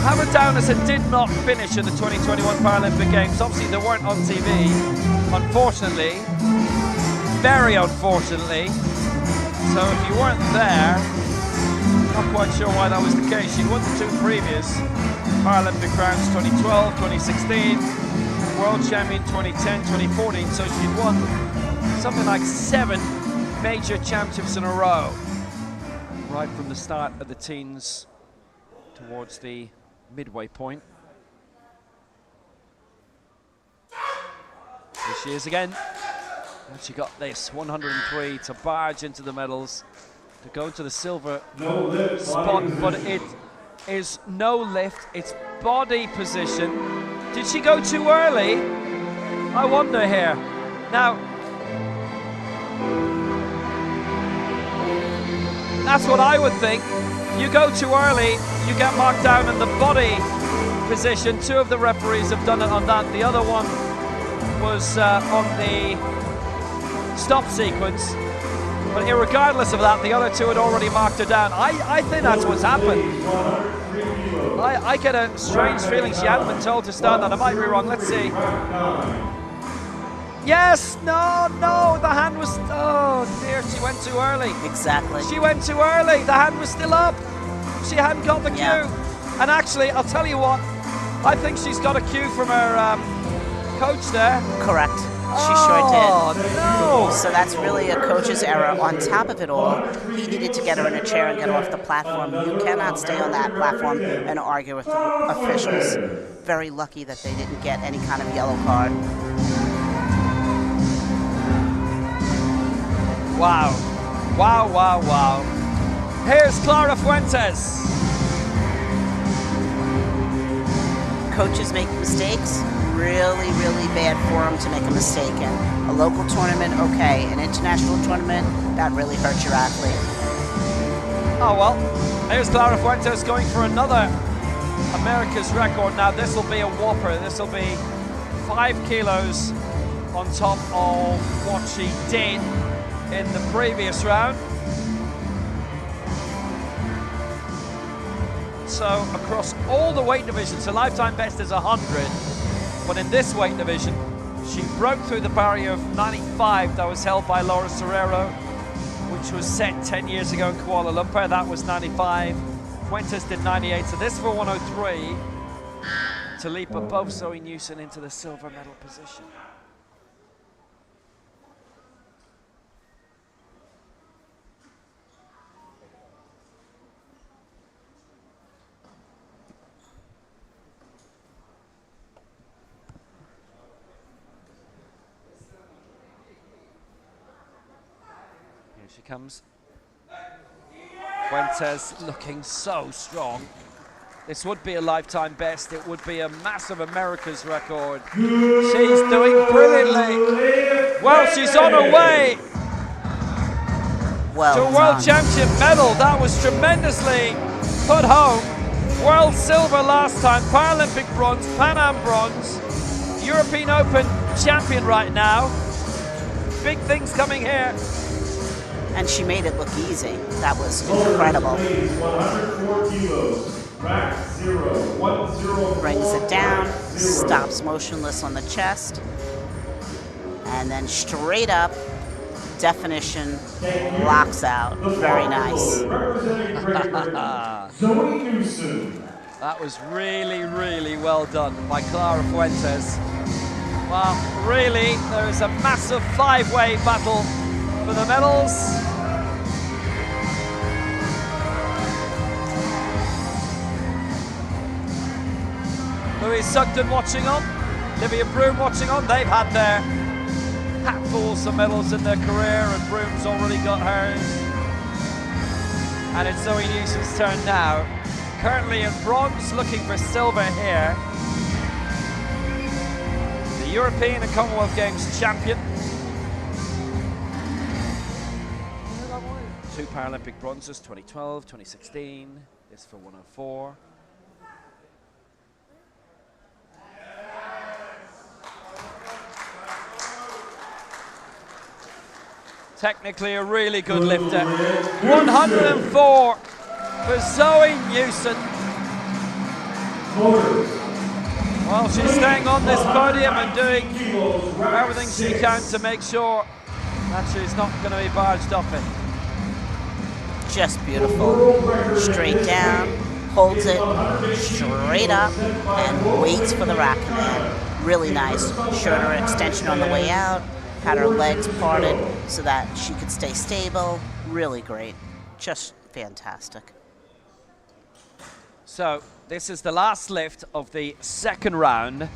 S2: I have it down as it did not finish in the 2021 Paralympic Games. Obviously, they weren't on TV, unfortunately. Very unfortunately. So if you weren't there, not quite sure why that was the case. She won the 2 previous Paralympic rounds, 2012, 2016, World Champion 2010, 2014. So she'd won something like 7 major championships in a row, right from the start of the teens towards the midway point. Here she is again. And she got this 103 to barge into the medals, to go to the silver spot, but it is no lift, it's body position. Did she go too early? I wonder here. Now, that's what I would think. You go too early, you get marked down in the body position. 2 of the referees have done it on that. The other one was on the stop sequence. But irregardless of that, the other 2 had already marked her down. I think that's what's happened. I get a strange feeling she hadn't been told to stand that. I might be wrong. Let's see. Yes, no, the hand was, oh dear, she went too early.
S5: Exactly.
S2: She went too early, the hand was still up. She hadn't got the cue.
S5: Yeah.
S2: And actually, I'll tell you what, I think she's got a cue from her coach there.
S5: Correct. She sure did.
S2: Oh, no.
S5: So that's really a coach's error. On top of it all, he needed to get her in a chair and get her off the platform. You cannot stay on that platform and argue with the officials. Very lucky that they didn't get any kind of yellow card.
S2: Wow. Wow, wow, wow. Here's Clara Fuentes.
S5: Coaches make mistakes. Really, really bad for them to make a mistake in. A local tournament, okay. An international tournament, that really hurts your athlete.
S2: Oh well, here's Clara Fuentes going for another America's record. Now this will be a whopper. This will be 5 kilos on top of what she did in the previous round. So across all the weight divisions, the lifetime best is 100. But in this weight division, she broke through the barrier of 95 that was held by Laura Serrero, which was set 10 years ago in Kuala Lumpur. That was 95. Fuentes did 98, so this for 103 to leap above Zoe Newson into the silver medal position. She comes. Fuentes looking so strong. This would be a lifetime best. It would be a massive America's record. She's doing brilliantly. Well, she's on her way
S5: Well
S2: to a World Championship medal. That was tremendously put home. World silver last time, Paralympic bronze, Pan Am bronze, European Open champion right now. Big things coming here.
S5: And she made it look easy. That was incredible.
S3: 104 kilos. Rack 0, 10.
S5: Brings it down, stops motionless on the chest, and then straight up definition locks out. Very nice.
S3: Zoe Newsom.
S2: That was really, really well done by Clara Fuentes. Well, really, there is a massive five-way battle for the medals. Louise Sugden watching on, Olivia Broom watching on. They've had their hatfuls of medals in their career, and Broom's already got hers. And it's Zoe Newsom's turn now. Currently in bronze, looking for silver here. The European and Commonwealth Games champion. 2 Paralympic bronzes, 2012, 2016. This for 104. Technically a really good lifter. 104 for Zoe Newson. Well, she's staying on this podium and doing everything she can to make sure that she's not going to be barged off it.
S5: Just beautiful. Straight down, holds it straight up, and waits for the rack command. Really nice. Showed her extension on the way out, had her legs parted so that she could stay stable. Really great. Just fantastic.
S2: So this is the last lift of the second round,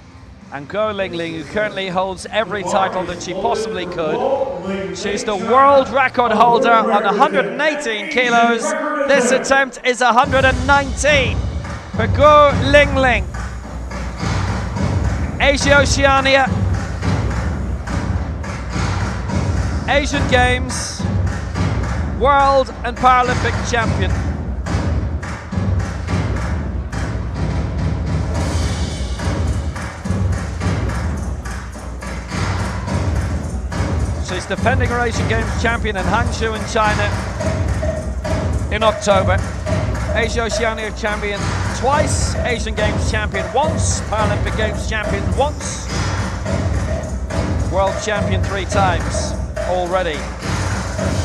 S2: and Go Ling Ling, who currently holds every title that she possibly could. She's the world record holder on 118 kilos. This attempt is 119 for Go Ling Ling. Asia Oceania, Asian Games, World and Paralympic champion. She's defending her Asian Games champion in Hangzhou in China in October. Asia Oceania champion twice, Asian Games champion once, Paralympic Games champion once, world champion 3 times already.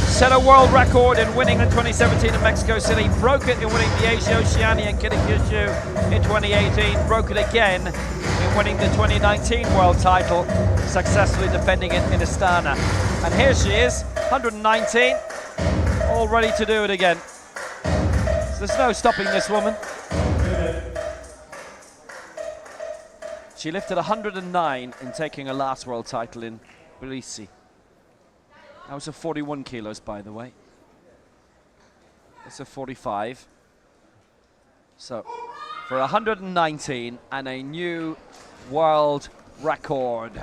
S2: Set a world record in winning in 2017 in Mexico City, broke it in winning the Asia Oceania in Kitakyushu in 2018, broke it again in winning the 2019 world title, successfully defending it in Astana. And here she is, 119, all ready to do it again. So there's no stopping this woman. She lifted 109 in taking her last world title in Tbilisi. That was a 41 kilos, by the way. It's a 45. So, for 119 and a new world record.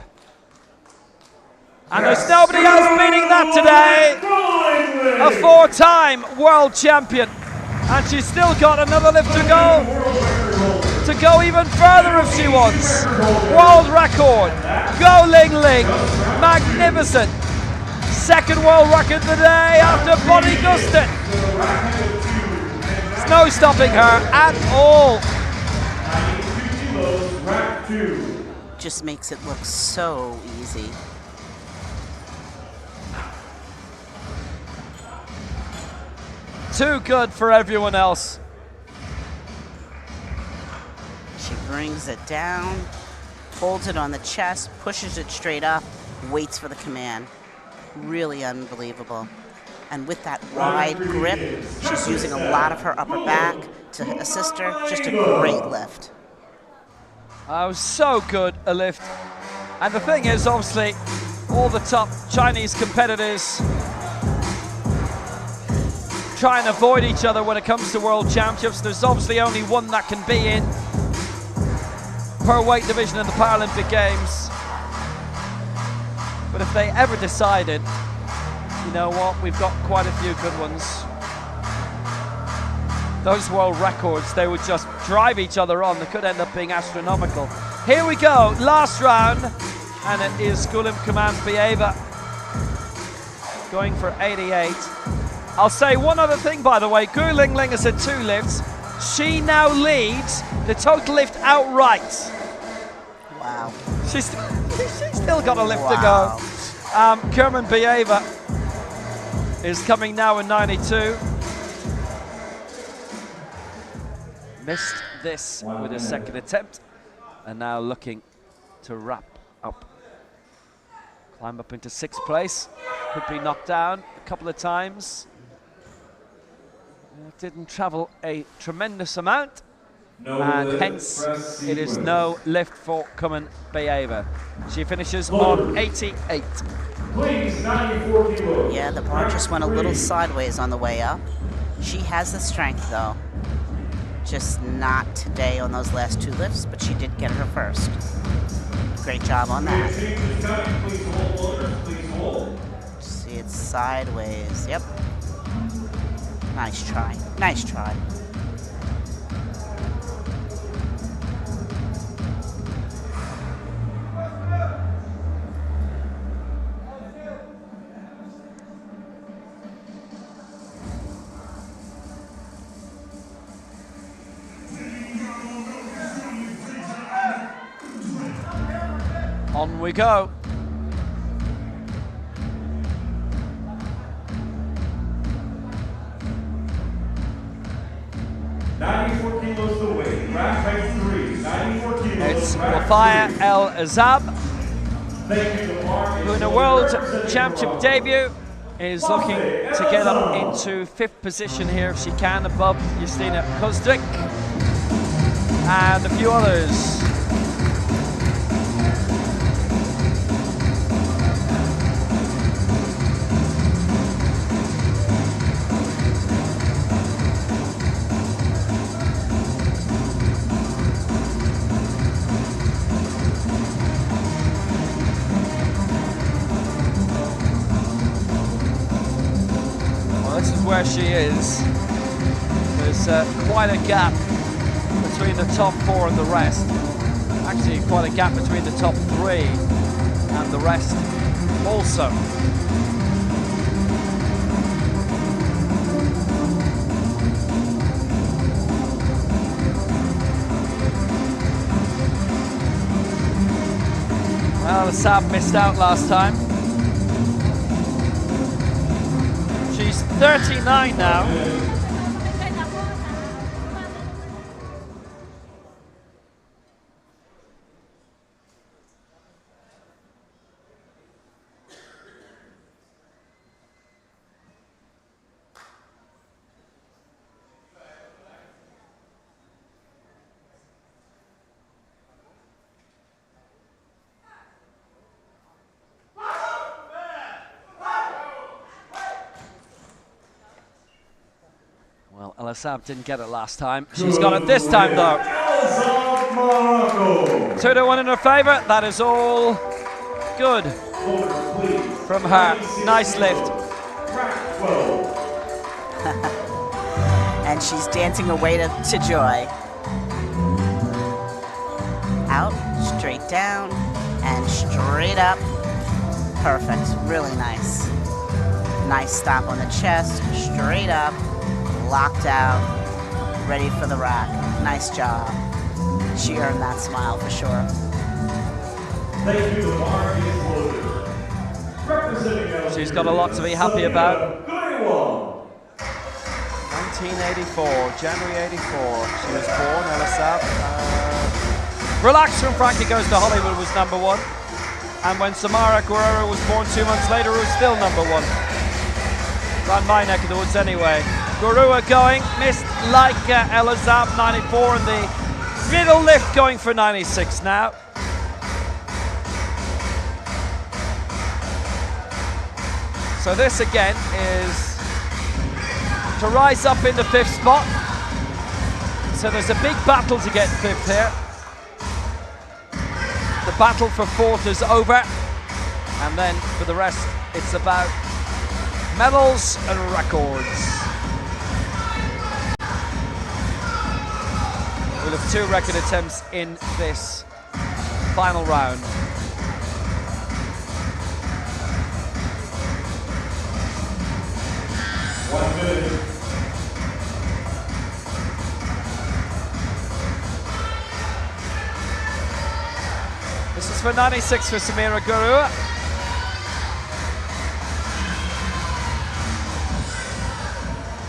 S2: And there's nobody else beating that today. A 4-time world champion. And she's still got another lift to go even further if she wants. World record. Go Ling Ling. Magnificent. Second world record today after Bonnie Gustin. There's no stopping her at all.
S5: Just makes it look so easy.
S2: Too good for everyone else.
S5: She brings it down, holds it on the chest, pushes it straight up, waits for the command. Really unbelievable. And with that wide grip, she's using a lot of her upper back to assist her. Just a great lift.
S2: Was so good a lift. And the thing is, obviously, all the top Chinese competitors try and avoid each other when it comes to world championships. There's obviously only one that can be in per weight division in the Paralympic Games. But if they ever decided, you know what, we've got quite a few good ones. Those world records, they would just drive each other on. They could end up being astronomical. Here we go, last round, and it is Gulim Command Bieva going for 88. I'll say one other thing, by the way. Gu Ling Ling has had 2 lifts. She now leads the total lift outright.
S5: Wow.
S2: She's still got a lift to go. Kerman Bieva is coming now in 92. Missed this with a second attempt, and now looking to wrap up. Climb up into 6th place. Could be knocked down a couple of times. Didn't travel a tremendous amount, and hence it is no lift for Cuman Bayeva. She finishes on 88.
S3: Please, 94 kilos.
S5: Yeah, the bar just went a little sideways on the way up. She has the strength though. Just not today on those last 2 lifts, but she did get her first. Great job on that.
S3: Please hold, loaders, please hold.
S5: See, it's sideways. Yep. Nice try. Nice try.
S2: On we go.
S3: Kilos the weight. Rack height 3. 94 kilos.
S2: It's Wafaya El Azab, who in a World Championship debut is looking to get up into 5th position here if she can, above Justina Kozdik and a few others. This is where she is. There's quite a gap between the top 4 and the rest. Actually, quite a gap between the top 3 and the rest also. Well, Sam missed out last time. She's 39 now. Well, El Assab didn't get it last time. She's got it this time, though. 2-1 in her favour. That is all good from her. Nice lift.
S5: And she's dancing away to joy. Out, straight down, and straight up. Perfect. Really nice. Nice stop on the chest. Straight up. Locked out, ready for the rack. Nice job. She earned that smile for sure.
S3: Thank you, the bar is loaded. Representing
S2: She's got a lot to be happy about.
S3: 1984,
S2: January 84. She was born, El Assab. Relax from Frankie Goes to Hollywood was #1. And when Samara Guerrero was born 2 months later, it was still #1. Around my neck of the woods anyway. Gurua going, missed like El Azab 94, and the middle lift going for 96 now. So this again is to rise up in the 5th spot. So there's a big battle to get 5th here. The battle for 4th is over, and then for the rest it's about medals and records. We'll have 2 record attempts in this final round. This is for 96 for Samira Gurua.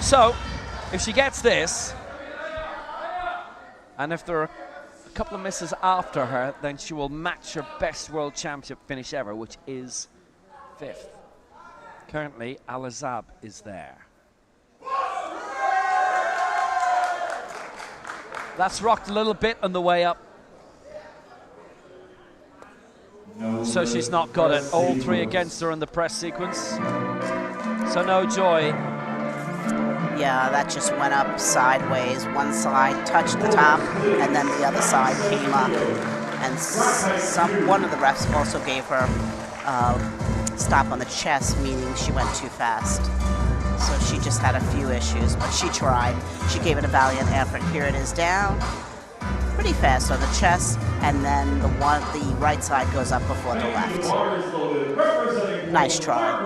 S2: So, if she gets this, and if there are a couple of misses after her, then she will match her best World Championship finish ever, which is 5th. Currently, Al-Azab is there. That's rocked a little bit on the way up. So she's not got it. All three against her in the press sequence. So no joy.
S5: Yeah, that just went up sideways. One side touched the top, and then the other side came up. And one of the refs also gave her stop on the chest, meaning she went too fast. So she just had a few issues, but she tried. She gave it a valiant effort. Here it is down, pretty fast on the chest, and then the right side goes up before the left. Nice try.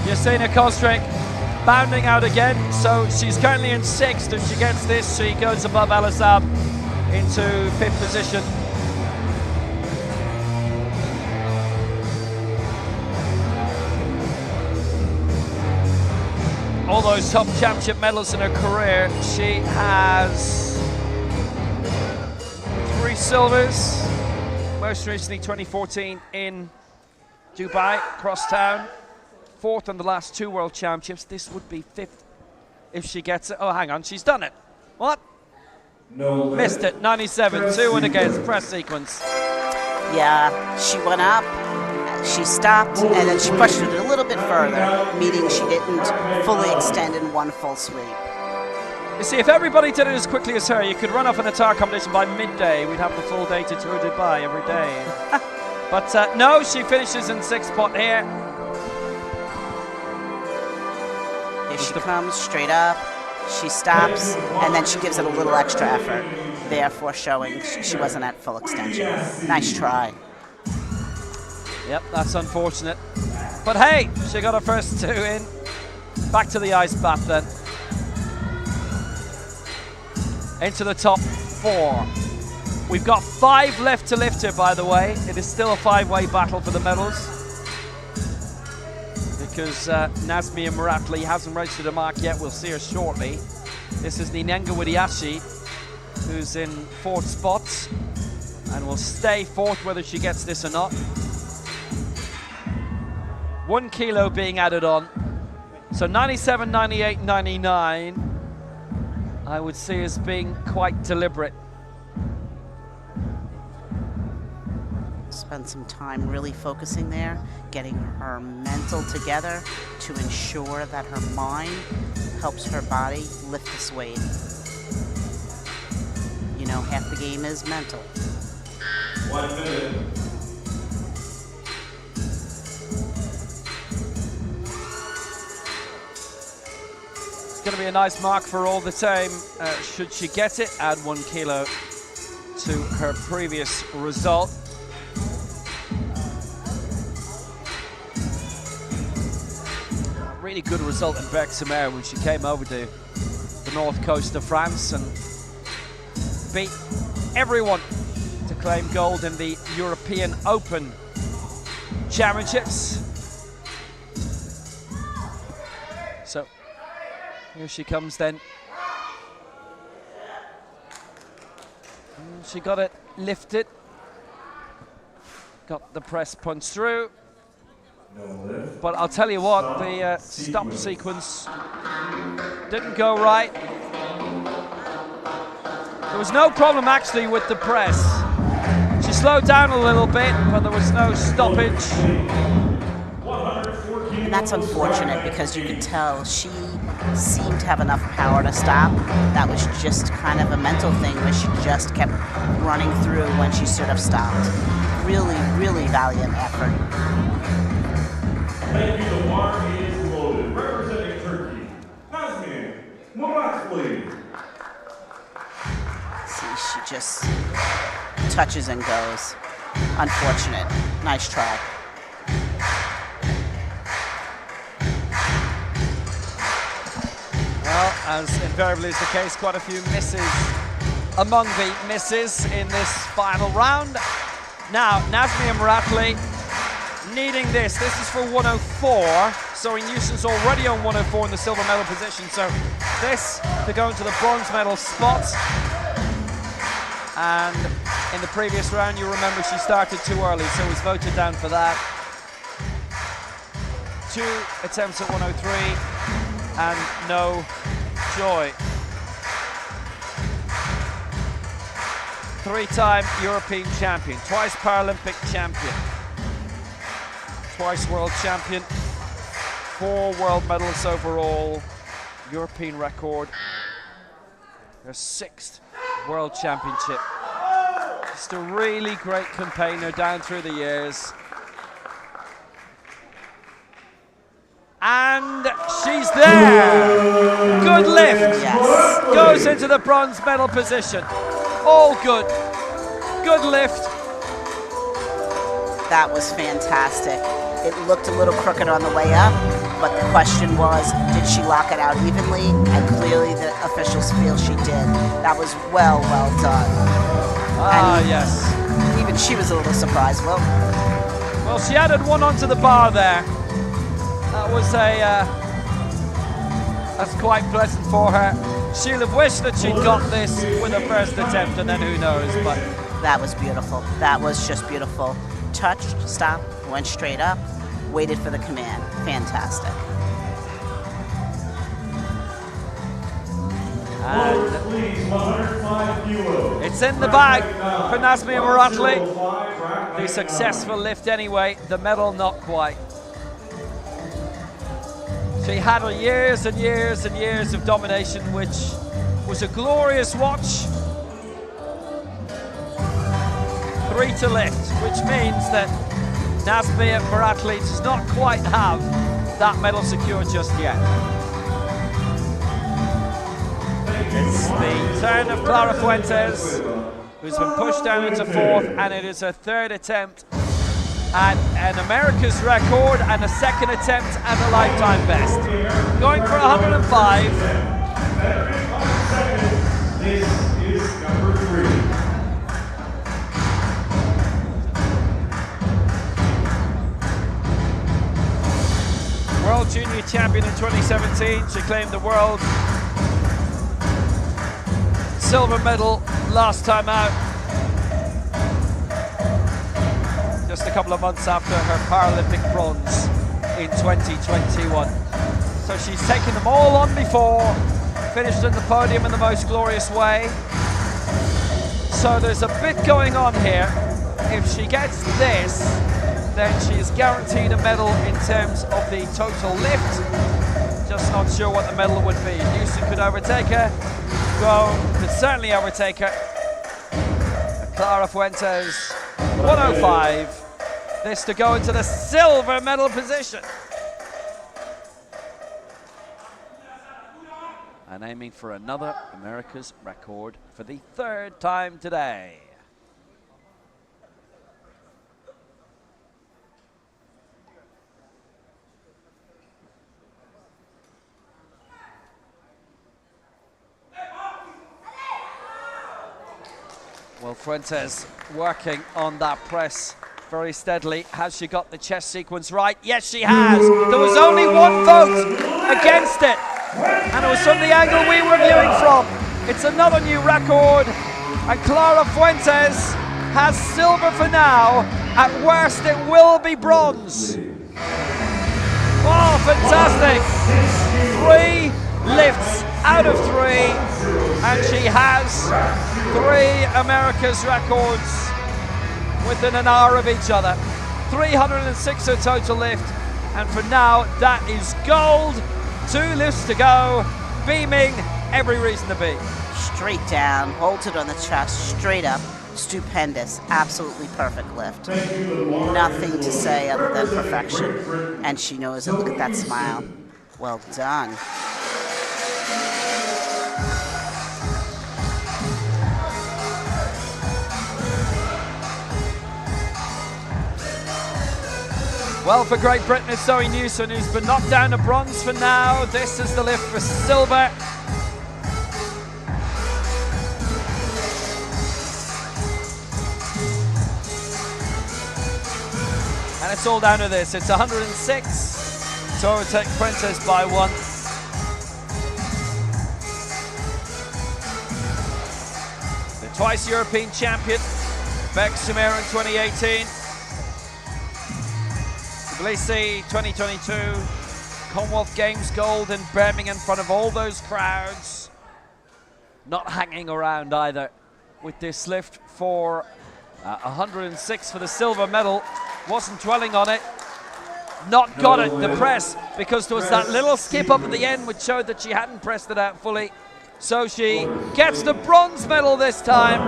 S2: Yasina Kostrik bounding out again, so she's currently in 6th. If she gets this, she goes above Al-Azab into 5th position. All those top championship medals in her career, she has 3 silvers, most recently 2014 in Dubai, crosstown, 4th in the last 2 world championships. This would be 5th if she gets it. Oh, hang on, she's done it. What?
S3: No.
S2: Missed it, 97, 2-1 against press sequence.
S5: Yeah, she went up, she stopped, and then she pushed it a little bit further, meaning she didn't fully extend in one full sweep.
S2: You see, if everybody did it as quickly as her, you could run off an entire competition by midday. We'd have the full day to Tour Dubai every day. But no, she finishes in 6th spot here.
S5: Here she comes straight up, she stops, and then she gives it a little extra effort, therefore showing she wasn't at full extension. Nice try.
S2: Yep, that's unfortunate. But hey, she got her first 2 in. Back to the ice bath then. Into the top 4. We've got 5 left to lift here, by the way. It is still a 5-way battle for the medals, because Nazmia Muratli hasn't registered a mark yet. We'll see her shortly. This is Ninenga Widiashi, who's in 4th spot and will stay 4th whether she gets this or not. 1 kilo being added on. So 97, 98, 99, I would see as being quite deliberate.
S5: Spend some time really focusing there, getting her mental together to ensure that her mind helps her body lift this weight. You know, half the game is mental.
S3: 1 minute.
S2: It's going to be a nice mark for all the same. Should she get it, add 1 kilo to her previous result. Really good result in Berck-sur-Mer when she came over to the north coast of France and beat everyone to claim gold in the European Open Championships. So here she comes then. And she got it lifted. Got the press punch through. But I'll tell you what, the stop sequence didn't go right. There was no problem actually with the press. She slowed down a little bit, but there was no stoppage.
S5: And that's unfortunate because you could tell she seemed to have enough power to stop. That was just kind of a mental thing where she just kept running through when she should have stopped. Really, really valiant effort.
S3: Thank you. The bar is loaded. Representing Turkey, Nazmia Muratli.
S5: See, she just touches and goes. Unfortunate. Nice try.
S2: Well, as invariably is the case, quite a few misses among the misses in this final round. Now, Nazmia Muratli, needing this. This is for 104. Zoe Newson's already on 104 in the silver medal position. So this to go into the bronze medal spot. And in the previous round, you remember she started too early, so was voted down for that. 2 attempts at 103 and no joy. 3-time European champion, twice Paralympic champion, twice world champion, 4 world medals overall, European record, her 6th world championship. Just a really great campaigner down through the years. And she's there. Good lift.
S5: Yes.
S2: Goes into the bronze medal position. All good. Good lift.
S5: That was fantastic. It looked a little crooked on the way up, but the question was, did she lock it out evenly? And clearly the officials feel she did. That was well done. And
S2: Yes.
S5: even she was a little surprised.
S2: Well, she added 1 onto the bar there. That was that's quite pleasant for her. She'll have wished that she'd got this with her first attempt, and then who knows, but.
S5: That was beautiful. That was just beautiful. Touched, stopped, went straight up, waited for the command. Fantastic.
S2: And
S3: Please, 105 kilos.
S2: it's in the bag for Nazmia Muratli. The successful lift anyway, the medal not quite. She had years and years and years of domination, which was a glorious watch. 3 to lift, which means that Nazmia Muratli does not quite have that medal secured just yet. It's the turn of Clara Fuentes, who's been pushed down into 4th, and it is her 3rd attempt at an America's record and a 2nd attempt at a lifetime best. Going for 105.
S3: This is number 3.
S2: World Junior Champion in 2017. She claimed the world silver medal last time out. Just a couple of months after her Paralympic bronze in 2021. So she's taken them all on before, finished on the podium in the most glorious way. So there's a bit going on here. If she gets this, then she is guaranteed a medal in terms of the total lift. Just not sure what the medal would be. Houston could overtake her. Grown could certainly overtake her. Clara Fuentes, 105. This to go into the silver medal position. And aiming for another America's record for the 3rd time today. Well, Fuentes working on that press very steadily. Has she got the chest sequence right? Yes, she has. There was only 1 vote against it, and it was from the angle we were viewing from. It's another new record, and Clara Fuentes has silver for now. At worst, it will be bronze. Oh, fantastic. 3 lifts out of 3, and she has 3 America's records within an hour of each other. 306 her total lift, and for now that is gold. 2 lifts to go, beaming, every reason to be.
S5: Straight down, bolted on the chest, straight up, stupendous, absolutely perfect lift. Nothing to say other than perfection, and she knows it. Look at that smile. Well done.
S2: Well, for Great Britain, it's Zoe Newson, who's been knocked down to bronze for now. This is the lift for silver. And it's all down to this. It's 106 to overtake Fuentes by 1. The twice European champion, Beck Sumer in 2018. Tbilisi 2022. Commonwealth Games gold in Birmingham in front of all those crowds. Not hanging around either with this lift for 106 for the silver medal. Wasn't dwelling on it. Not got it, the press, because there was that little skip up at the end which showed that she hadn't pressed it out fully. So she gets the bronze medal this time.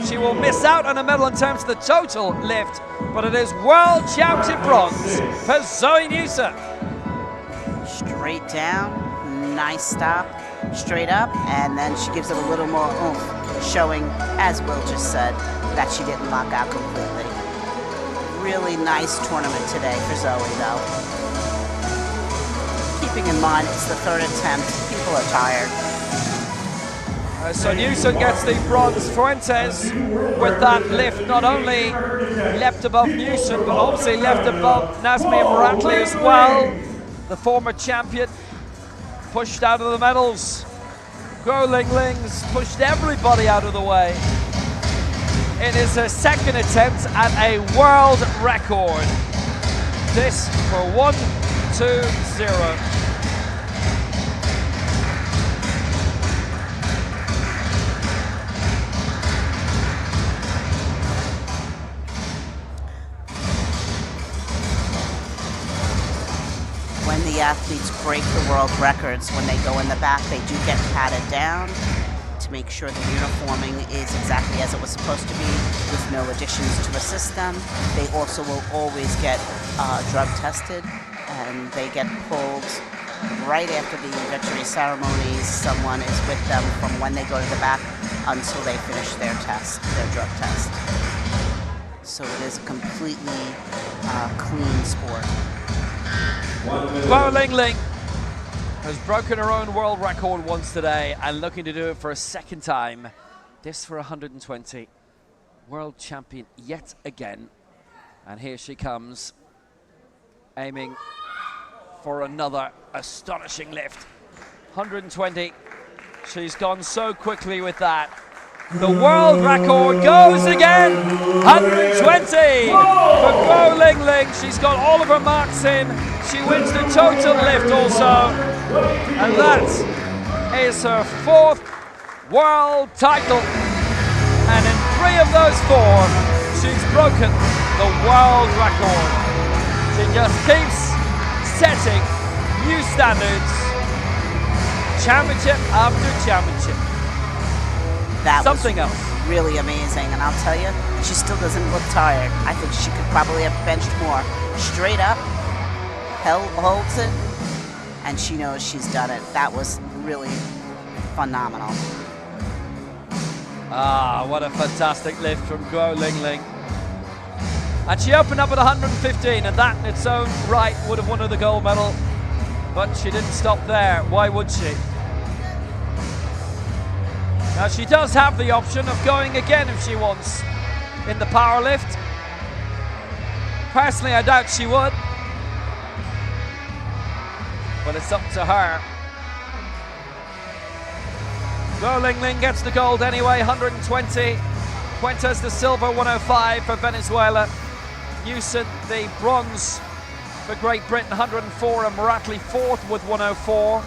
S2: She will miss out on a medal in terms of the total lift, but it is world champion bronze for Zoe Newson.
S5: Straight down, nice stop, straight up, and then she gives it a little more oomph, showing, as Will just said, that she didn't lock out completely. Really nice tournament today for Zoe, though. Keeping in mind it's the third attempt, people are tired.
S2: So Newson gets the bronze. Fuentes with that lift not only leapt above Newson, but obviously left above Nazmia Muratli as well. The former champion pushed out of the medals. Guo Lingling's pushed everybody out of the way. It is her second attempt at a world record. This for 1-2-0.
S5: When the athletes break the world records, when they go in the back, they do get patted down to make sure the uniforming is exactly as it was supposed to be, with no additions to assist them. They also will always get drug tested, and they get pulled right after the victory ceremonies. Someone is with them from when they go to the back until they finish their test, their drug test. So it is a completely clean sport.
S2: Guo Lingling has broken her own world record once today and looking to do it for a second time. This for 120. World champion yet again. And here she comes, aiming for another astonishing lift. 120. She's gone so quickly with that. The world record goes again. 120 for Guo Lingling. She's got all of her marks in. She wins the total lift also. And that is her 4th world title. And in 3 of those 4, she's broken the world record. She just keeps setting new standards. Championship after championship.
S5: That
S2: Something
S5: was
S2: else.
S5: really amazing, and I'll tell you, she still doesn't look tired. I think she could probably have benched more. Straight up, holds it, and she knows she's done it. That was really phenomenal.
S2: Ah, what a fantastic lift from Guo Lingling. And she opened up at 115, and that in its own right would have won her the gold medal, but she didn't stop there. Why would she? Now she does have the option of going again if she wants in the power lift. Personally, I doubt she would, but it's up to her. Guo Lingling gets the gold anyway, 120. Fuentes the silver, 105 for Venezuela. Newson the bronze for Great Britain, 104, and Muratli 4th with 104.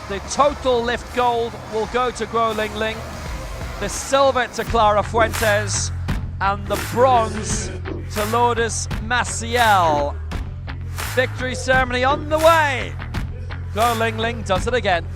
S2: The total lift gold will go to Guo Lingling, the silver to Clara Fuentes, and the bronze to Lourdes Maciel. Victory ceremony on the way. Guo Lingling does it again.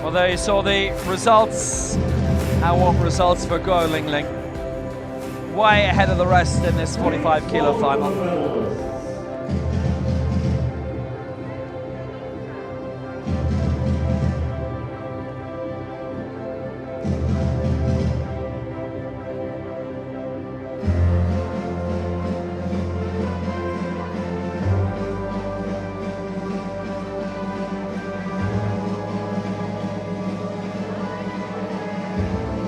S2: Well, there you saw the results. And what results for Guo Lingling. Way ahead of the rest in this 45 kilo final.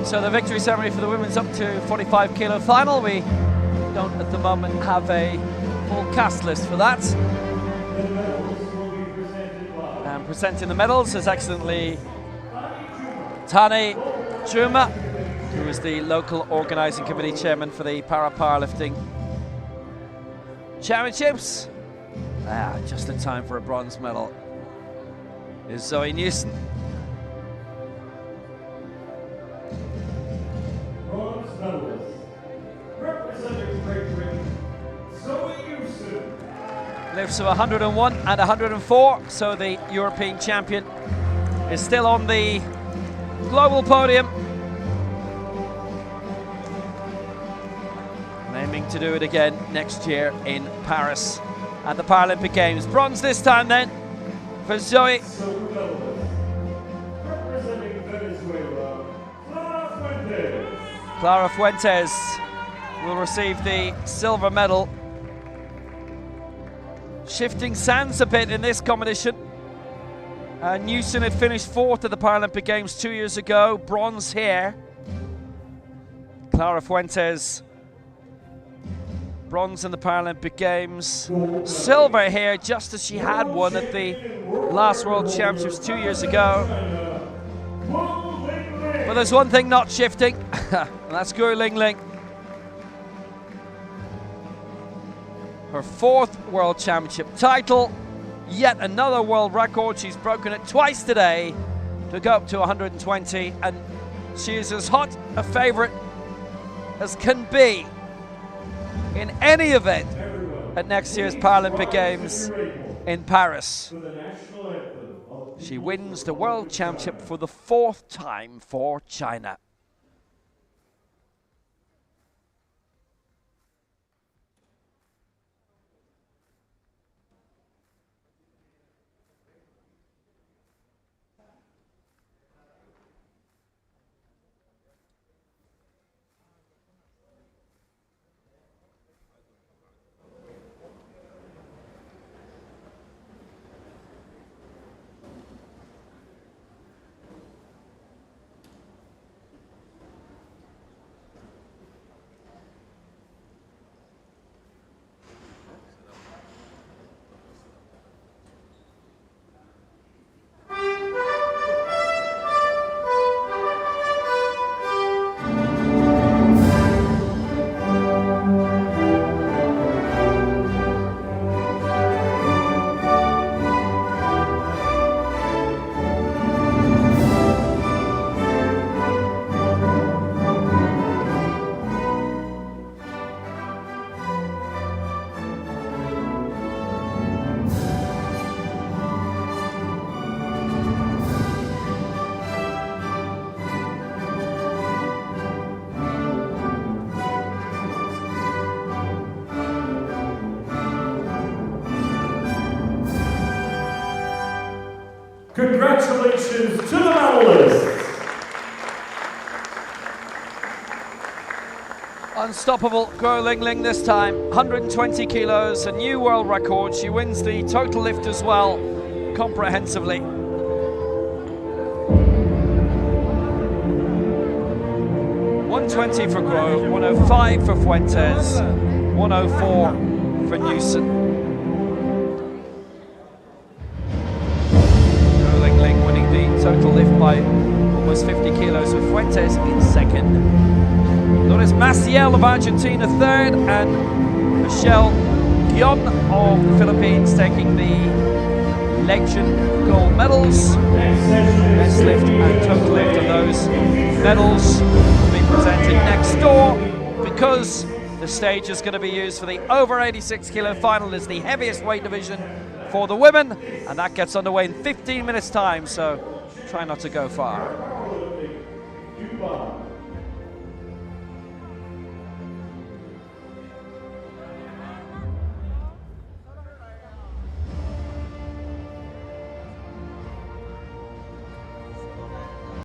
S2: So the victory ceremony for the women's up to 45 kilo final. We don't at the moment have a full cast list for that. And presenting the medals is excellently Tani Juma, who is the local organising committee chairman for the Powerlifting Championships. Just in time for a bronze medal is Zoe Newson.
S3: Bronze medalist, representing Great Britain, Zoe Newson.
S2: Lifts of 101 and 104, so the European champion is still on the global podium. And aiming to do it again next year in Paris at the Paralympic Games. Bronze this time then for Zoe.
S3: Silver medalist, representing Venezuela, Clara Fuentes.
S2: Clara Fuentes will receive the silver medal. Shifting sands a bit in this competition. Newson had finished fourth at the Paralympic Games 2 years ago. Bronze here. Clara Fuentes, bronze in the Paralympic Games. Silver here, just as she had won at the last World Championships 2 years ago. But there's one thing not shifting, and that's Guo Lingling. Her fourth World Championship title, yet another world record. She's broken it twice today to go up to 120, and she is as hot a favorite as can be in any event at next year's Paralympic Games in Paris. She wins the World Championship for the fourth time for China.
S3: Congratulations to the medalists.
S2: Unstoppable Guo Lingling this time, 120 kilos, a new world record. She wins the total lift as well, comprehensively. $120 for Guo, 105 for Fuentes, 104 for Newson. Total lift by almost 50 kilos with Fuentes in second. Lourdes Maciel of Argentina third, and Michelle Guion of the Philippines taking the legend gold medals. Best lift and total lift of those medals will be presented next door, because the stage is going to be used for the over 86 kilo final. Is the heaviest weight division for the women, and that gets underway in 15 minutes time. So Try not to go far.
S3: Powerlifting, Dubai.